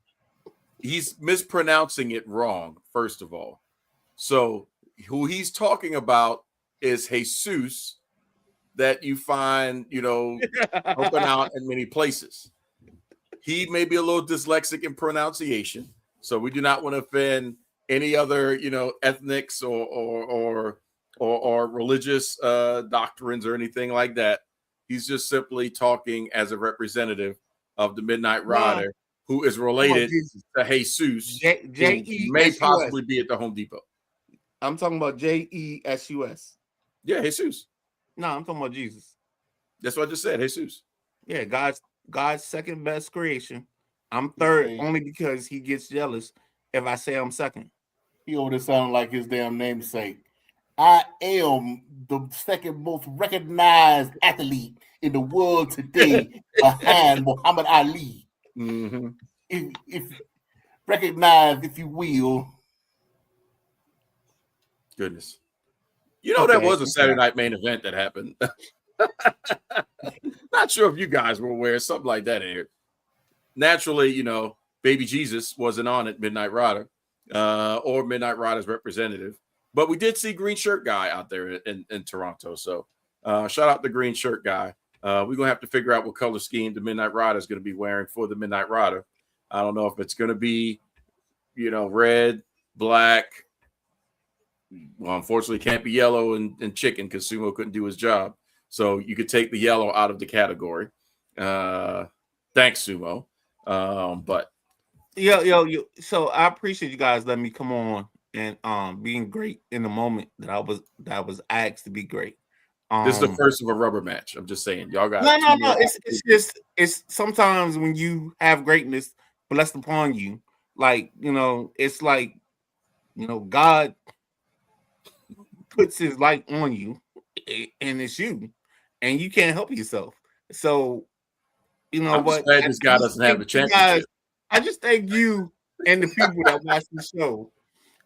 he's mispronouncing it wrong. First of all, so who he's talking about is Jesus, that you find, open out in many places. He may be a little dyslexic in pronunciation, so we do not want to offend any other, ethnics or religious doctrines or anything like that. He's just simply talking as a representative of the Midnight Rider, who is related to Jesus, who may possibly be at the Home Depot. I'm talking about Jesus. Yeah, Jesus. No, I'm talking about Jesus. That's what I just said, Jesus. Yeah, God's second best creation. I'm third only because he gets jealous if I say I'm second. He over there sounding like his damn namesake. I am the second most recognized athlete in the world today behind Muhammad Ali. Mm-hmm. If recognized, if you will. Goodness. That was a Saturday night main event that happened. Not sure if you guys were aware, something like that here. Naturally, Baby Jesus wasn't on at Midnight Rider or Midnight Rider's representative. But we did see Green Shirt Guy out there in Toronto. So shout out the Green Shirt Guy. We're going to have to figure out what color scheme the Midnight Rider is going to be wearing for the Midnight Rider. I don't know if it's going to be, red, black. Well, unfortunately, it can't be yellow and chicken because Sumo couldn't do his job. So you could take the yellow out of the category. Thanks, Sumo. But Yo. So I appreciate you guys letting me come on and being great in the moment that I was asked to be great. This is the first of a rubber match. I'm just saying, y'all got No. It's sometimes when you have greatness blessed upon you, like it's like God puts His light on you, and it's you, and you can't help yourself. So I'm just what? glad this guy doesn't have the championship. I just thank you and the people that watch the show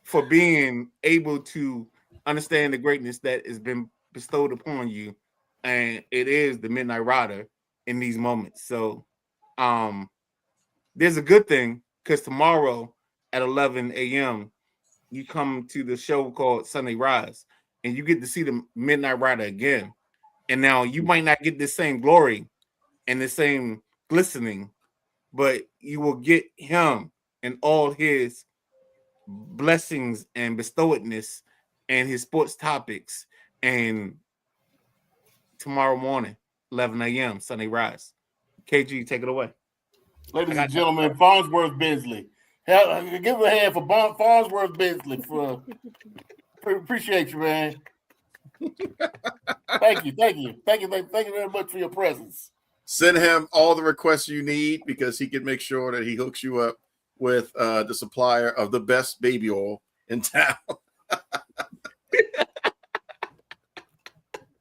for being able to understand the greatness that has been bestowed upon you, and it is the Midnight Rider in these moments. So, there's a good thing because tomorrow at 11 a.m. you come to the show called Sunday Rise, and you get to see the Midnight Rider again. And now you might not get the same glory and the same glistening, but you will get him and all his blessings and bestowedness and his sports topics. And tomorrow morning, 11 a.m., Sunday Rise. KG, take it away. Ladies and gentlemen, Farnsworth Bensley. Give a hand for Farnsworth Bensley. Appreciate you, man. Thank you very much for your presence. Send him all the requests you need because he can make sure that he hooks you up with the supplier of the best baby oil in town.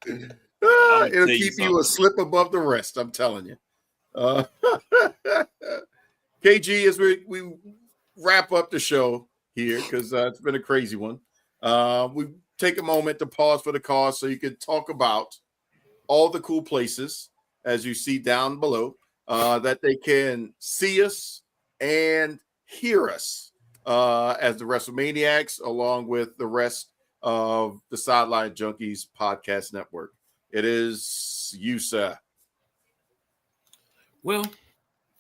It'll keep you a slip above the rest. I'm telling you. KG, as we wrap up the show here because it's been a crazy one. We take a moment to pause for the cause so you can talk about all the cool places as you see down below that they can see us and hear us as the Wrestlemaniacs, along with the rest of the Sideline Junkies podcast network. It is you, sir. Well,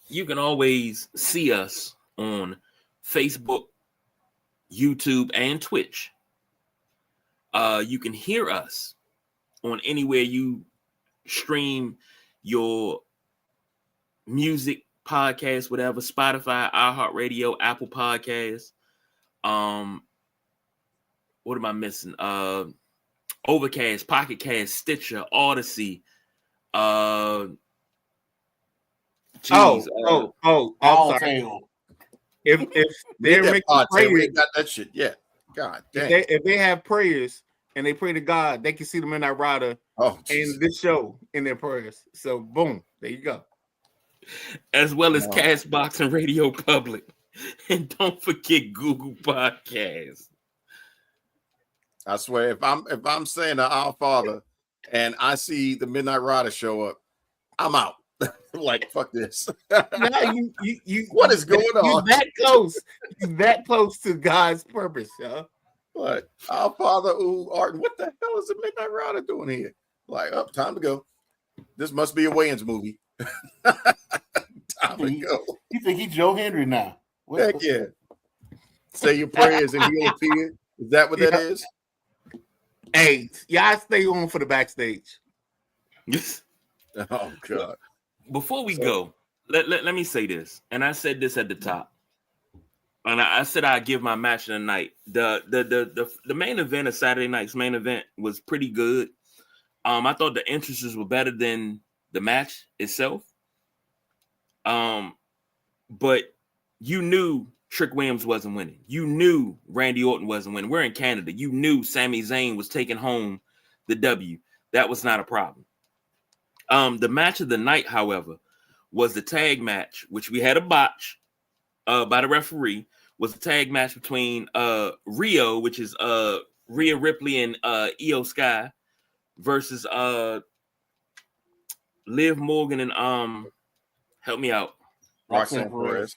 you can always see us on Facebook, YouTube, and Twitch. You can hear us on anywhere you stream your music, podcast, whatever, Spotify, iHeartRadio, Apple Podcasts. What am I missing? Overcast, Pocket Cast, Stitcher, Odyssey. I'm sorry. If they're making prayers, we ain't got that shit yet. God damn. If they have prayers and they pray to God, they can see the Midnight Rider in this show in their prayers. So boom, there you go. As well as Castbox and Radio Public. And don't forget Google Podcasts. I swear, if I'm saying Our Father and I see the Midnight Rider show up, I'm out. Like, fuck this. What is going on? You're that close. You're that close to God's purpose, yo. What? Our Father, Arden, what the hell is the Midnight Rider doing here? Like, time to go. This must be a Wayans movie. Time to go. You think he's Joe Henry now? Heck yeah. Say your prayers and he'll appear. Is that what that is? Hey, y'all stay on for the backstage. Oh, God. Before we go, let me say this. And I said this at the top. And I said I'd give my match of the night. The main event of Saturday night's main event was pretty good. I thought the entrances were better than the match itself. But you knew Trick Williams wasn't winning. You knew Randy Orton wasn't winning. We're in Canada. You knew Sami Zayn was taking home the W. That was not a problem. The match of the night, however, was the tag match, which we had a botch by the referee, was a tag match between Rio, which is Rhea Ripley and Io Sky, versus Liv Morgan and help me out. Roxanne Perez.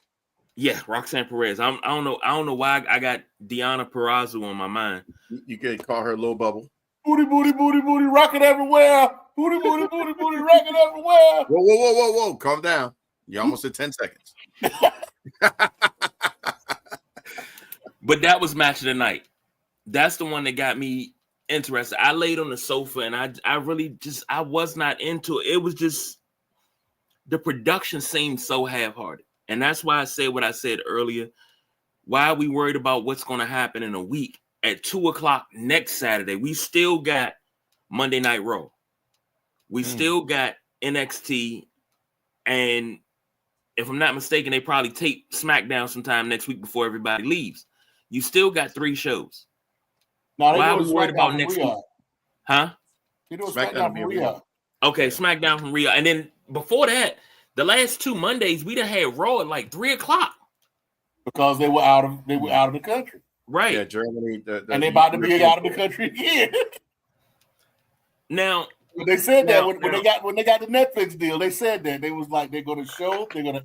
Yeah, Roxanne Perez. I don't know why I got Deonna Purrazzo on my mind. You can call her Lil Bubble. Booty, booty, booty, booty, rocking everywhere. Booty, booty, booty, booty, rocking everywhere. Whoa. Calm down. You almost at 10 seconds. But that was match of the night. That's the one that got me interested. I laid on the sofa and I really I was not into it. It was just the production seemed so half-hearted. And that's why I said what I said earlier. Why are we worried about what's going to happen in a week? At 2:00 next Saturday, we still got Monday Night Raw. We still got NXT. And if I'm not mistaken, they probably tape SmackDown sometime next week before everybody leaves. You still got 3 shows. No, why are we worried about next week? Huh? They do a SmackDown from Riyadh. Okay, SmackDown from Riyadh. And then before that, the last 2 Mondays, we done had Raw at like 3:00. Because they were out of the country. Right. Yeah, Germany. And they about to be out of the country again. Now, they said that when they got the Netflix deal, they said that they was like they're gonna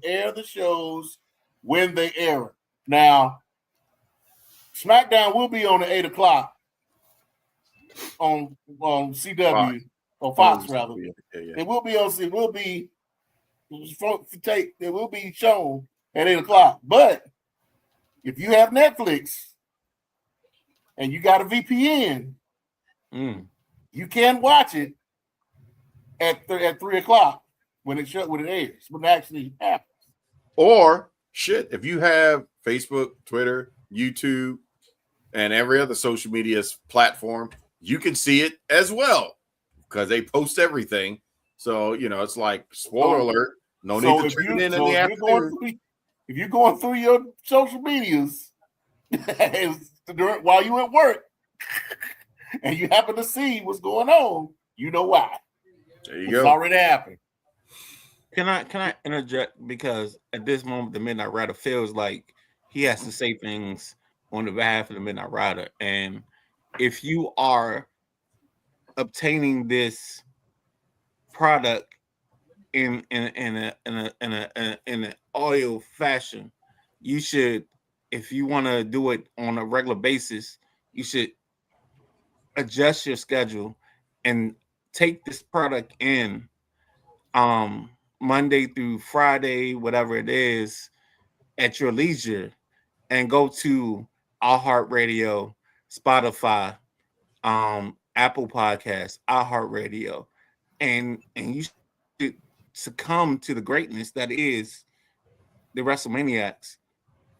air the shows when they air it. Now, SmackDown will be on at 8:00 on CW or Fox rather. Yeah. It will be on. It will be tape. It will be shown at 8:00. But if you have Netflix and you got a VPN, you can watch it at 3:00 when it airs, when it actually happens. Or shit, if you have Facebook, Twitter, YouTube, and every other social media platform, you can see it as well because they post everything. So it's like spoiler alert. No need to tune in the afternoon. If you're going through your social medias while you at work and you happen to see what's going on, you know why. There you go. It's already happened. Can I interject? Because at this moment, the Midnight Rider feels like he has to say things on the behalf of the Midnight Rider. And if you are obtaining this product in an audio fashion, you should, if you want to do it on a regular basis, you should adjust your schedule and take this product in Monday through Friday, whatever it is, at your leisure, and go to iHeartRadio, Spotify, Apple Podcasts, iHeartRadio, and you should succumb to the greatness that is the Wrestlemaniacs.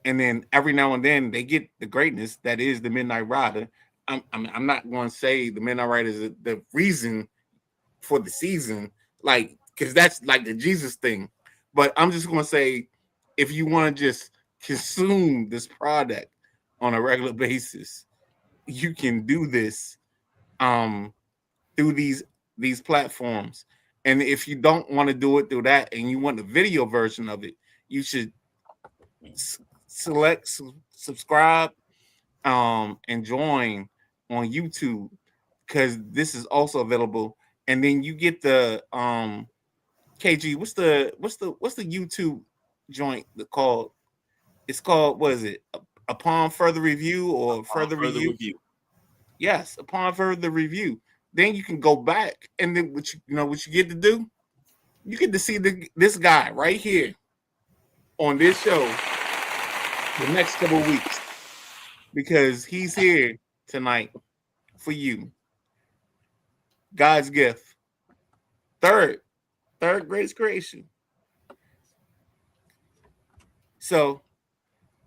And then every now and then they get the greatness that is the Midnight Rider. I'm not going to say the Midnight Rider is the reason for the season, like, because that's like the Jesus thing. But I'm just going to say, if you want to just consume this product on a regular basis, you can do this through these platforms. And if you don't want to do it through that and you want the video version of it, you should select subscribe and join on YouTube, because this is also available. And then you get the KG, what's the YouTube joint called? It's called, what is it? Upon further review or further review? Yes, upon further review. Then you can go back, and then what you get to do? You get to see this guy right here on this show the next couple of weeks, because he's here tonight for you. God's gift. Third greatest creation. So,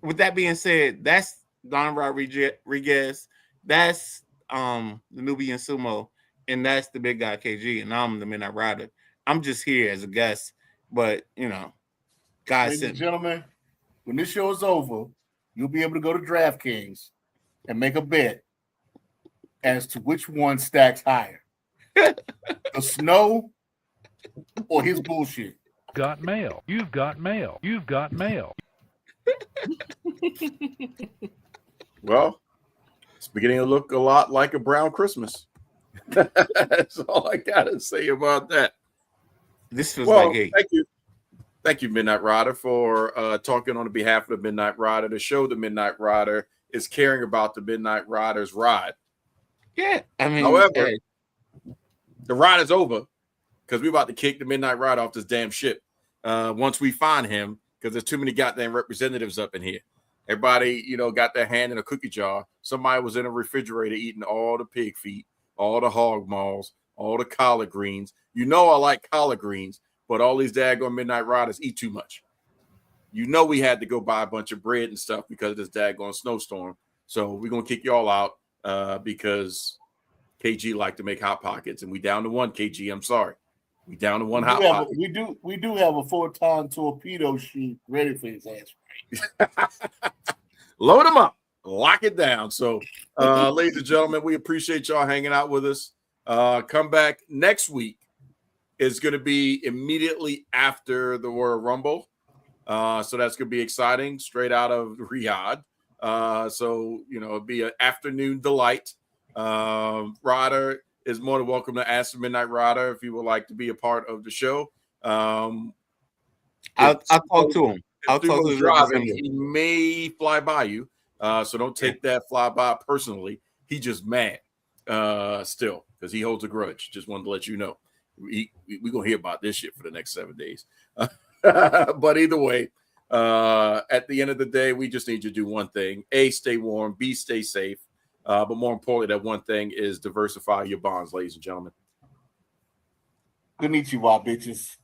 with that being said, that's Don Rodriguez. That's the Nubian Sumo, and that's the big guy KG, and I'm the Midnight Rider. I'm just here as a guest, but God Ladies sent and gentlemen, when this show is over, you'll be able to go to DraftKings and make a bet as to which one stacks higher. The snow or his bullshit. Got mail. You've got mail. You've got mail. Well, it's beginning to look a lot like a brown Christmas. That's all I gotta say about that. This feels like a Thank you, Midnight Rider, for talking on behalf of the Midnight Rider to show the Midnight Rider is caring about the Midnight Rider's ride. Yeah, I mean, however, the ride is over because we're about to kick the Midnight Rider off this damn ship once we find him, because there's too many goddamn representatives up in here. Everybody, got their hand in a cookie jar. Somebody was in a refrigerator eating all the pig feet, all the hog maws, all the collard greens. I like collard greens, but all these daggone Midnight Riders eat too much. You know we had to go buy a bunch of bread and stuff because of this daggone snowstorm. So we're gonna kick y'all out because KG like to make hot pockets, and we down to 1 KG. I'm sorry, we down to 1 hot pocket. We do have a 4-ton torpedo chute ready for his ass. Load them up, lock it down. So, ladies and gentlemen, we appreciate y'all hanging out with us. Come back next week. It's going to be immediately after the Royal Rumble. So that's going to be exciting, straight out of Riyadh. So, it'll be an afternoon delight. Ryder is more than welcome to Ask the Midnight Rider if you would like to be a part of the show. I'll talk to him. I'll talk to him. He may fly by you. So don't take that fly by personally. He just mad still because he holds a grudge. Just wanted to let you know. We're going to hear about this shit for the next 7 days. But either way, at the end of the day, we just need you to do one thing. A, stay warm. B, stay safe. But more importantly, that one thing is diversify your bonds, ladies and gentlemen. Konnichiwa, bitches.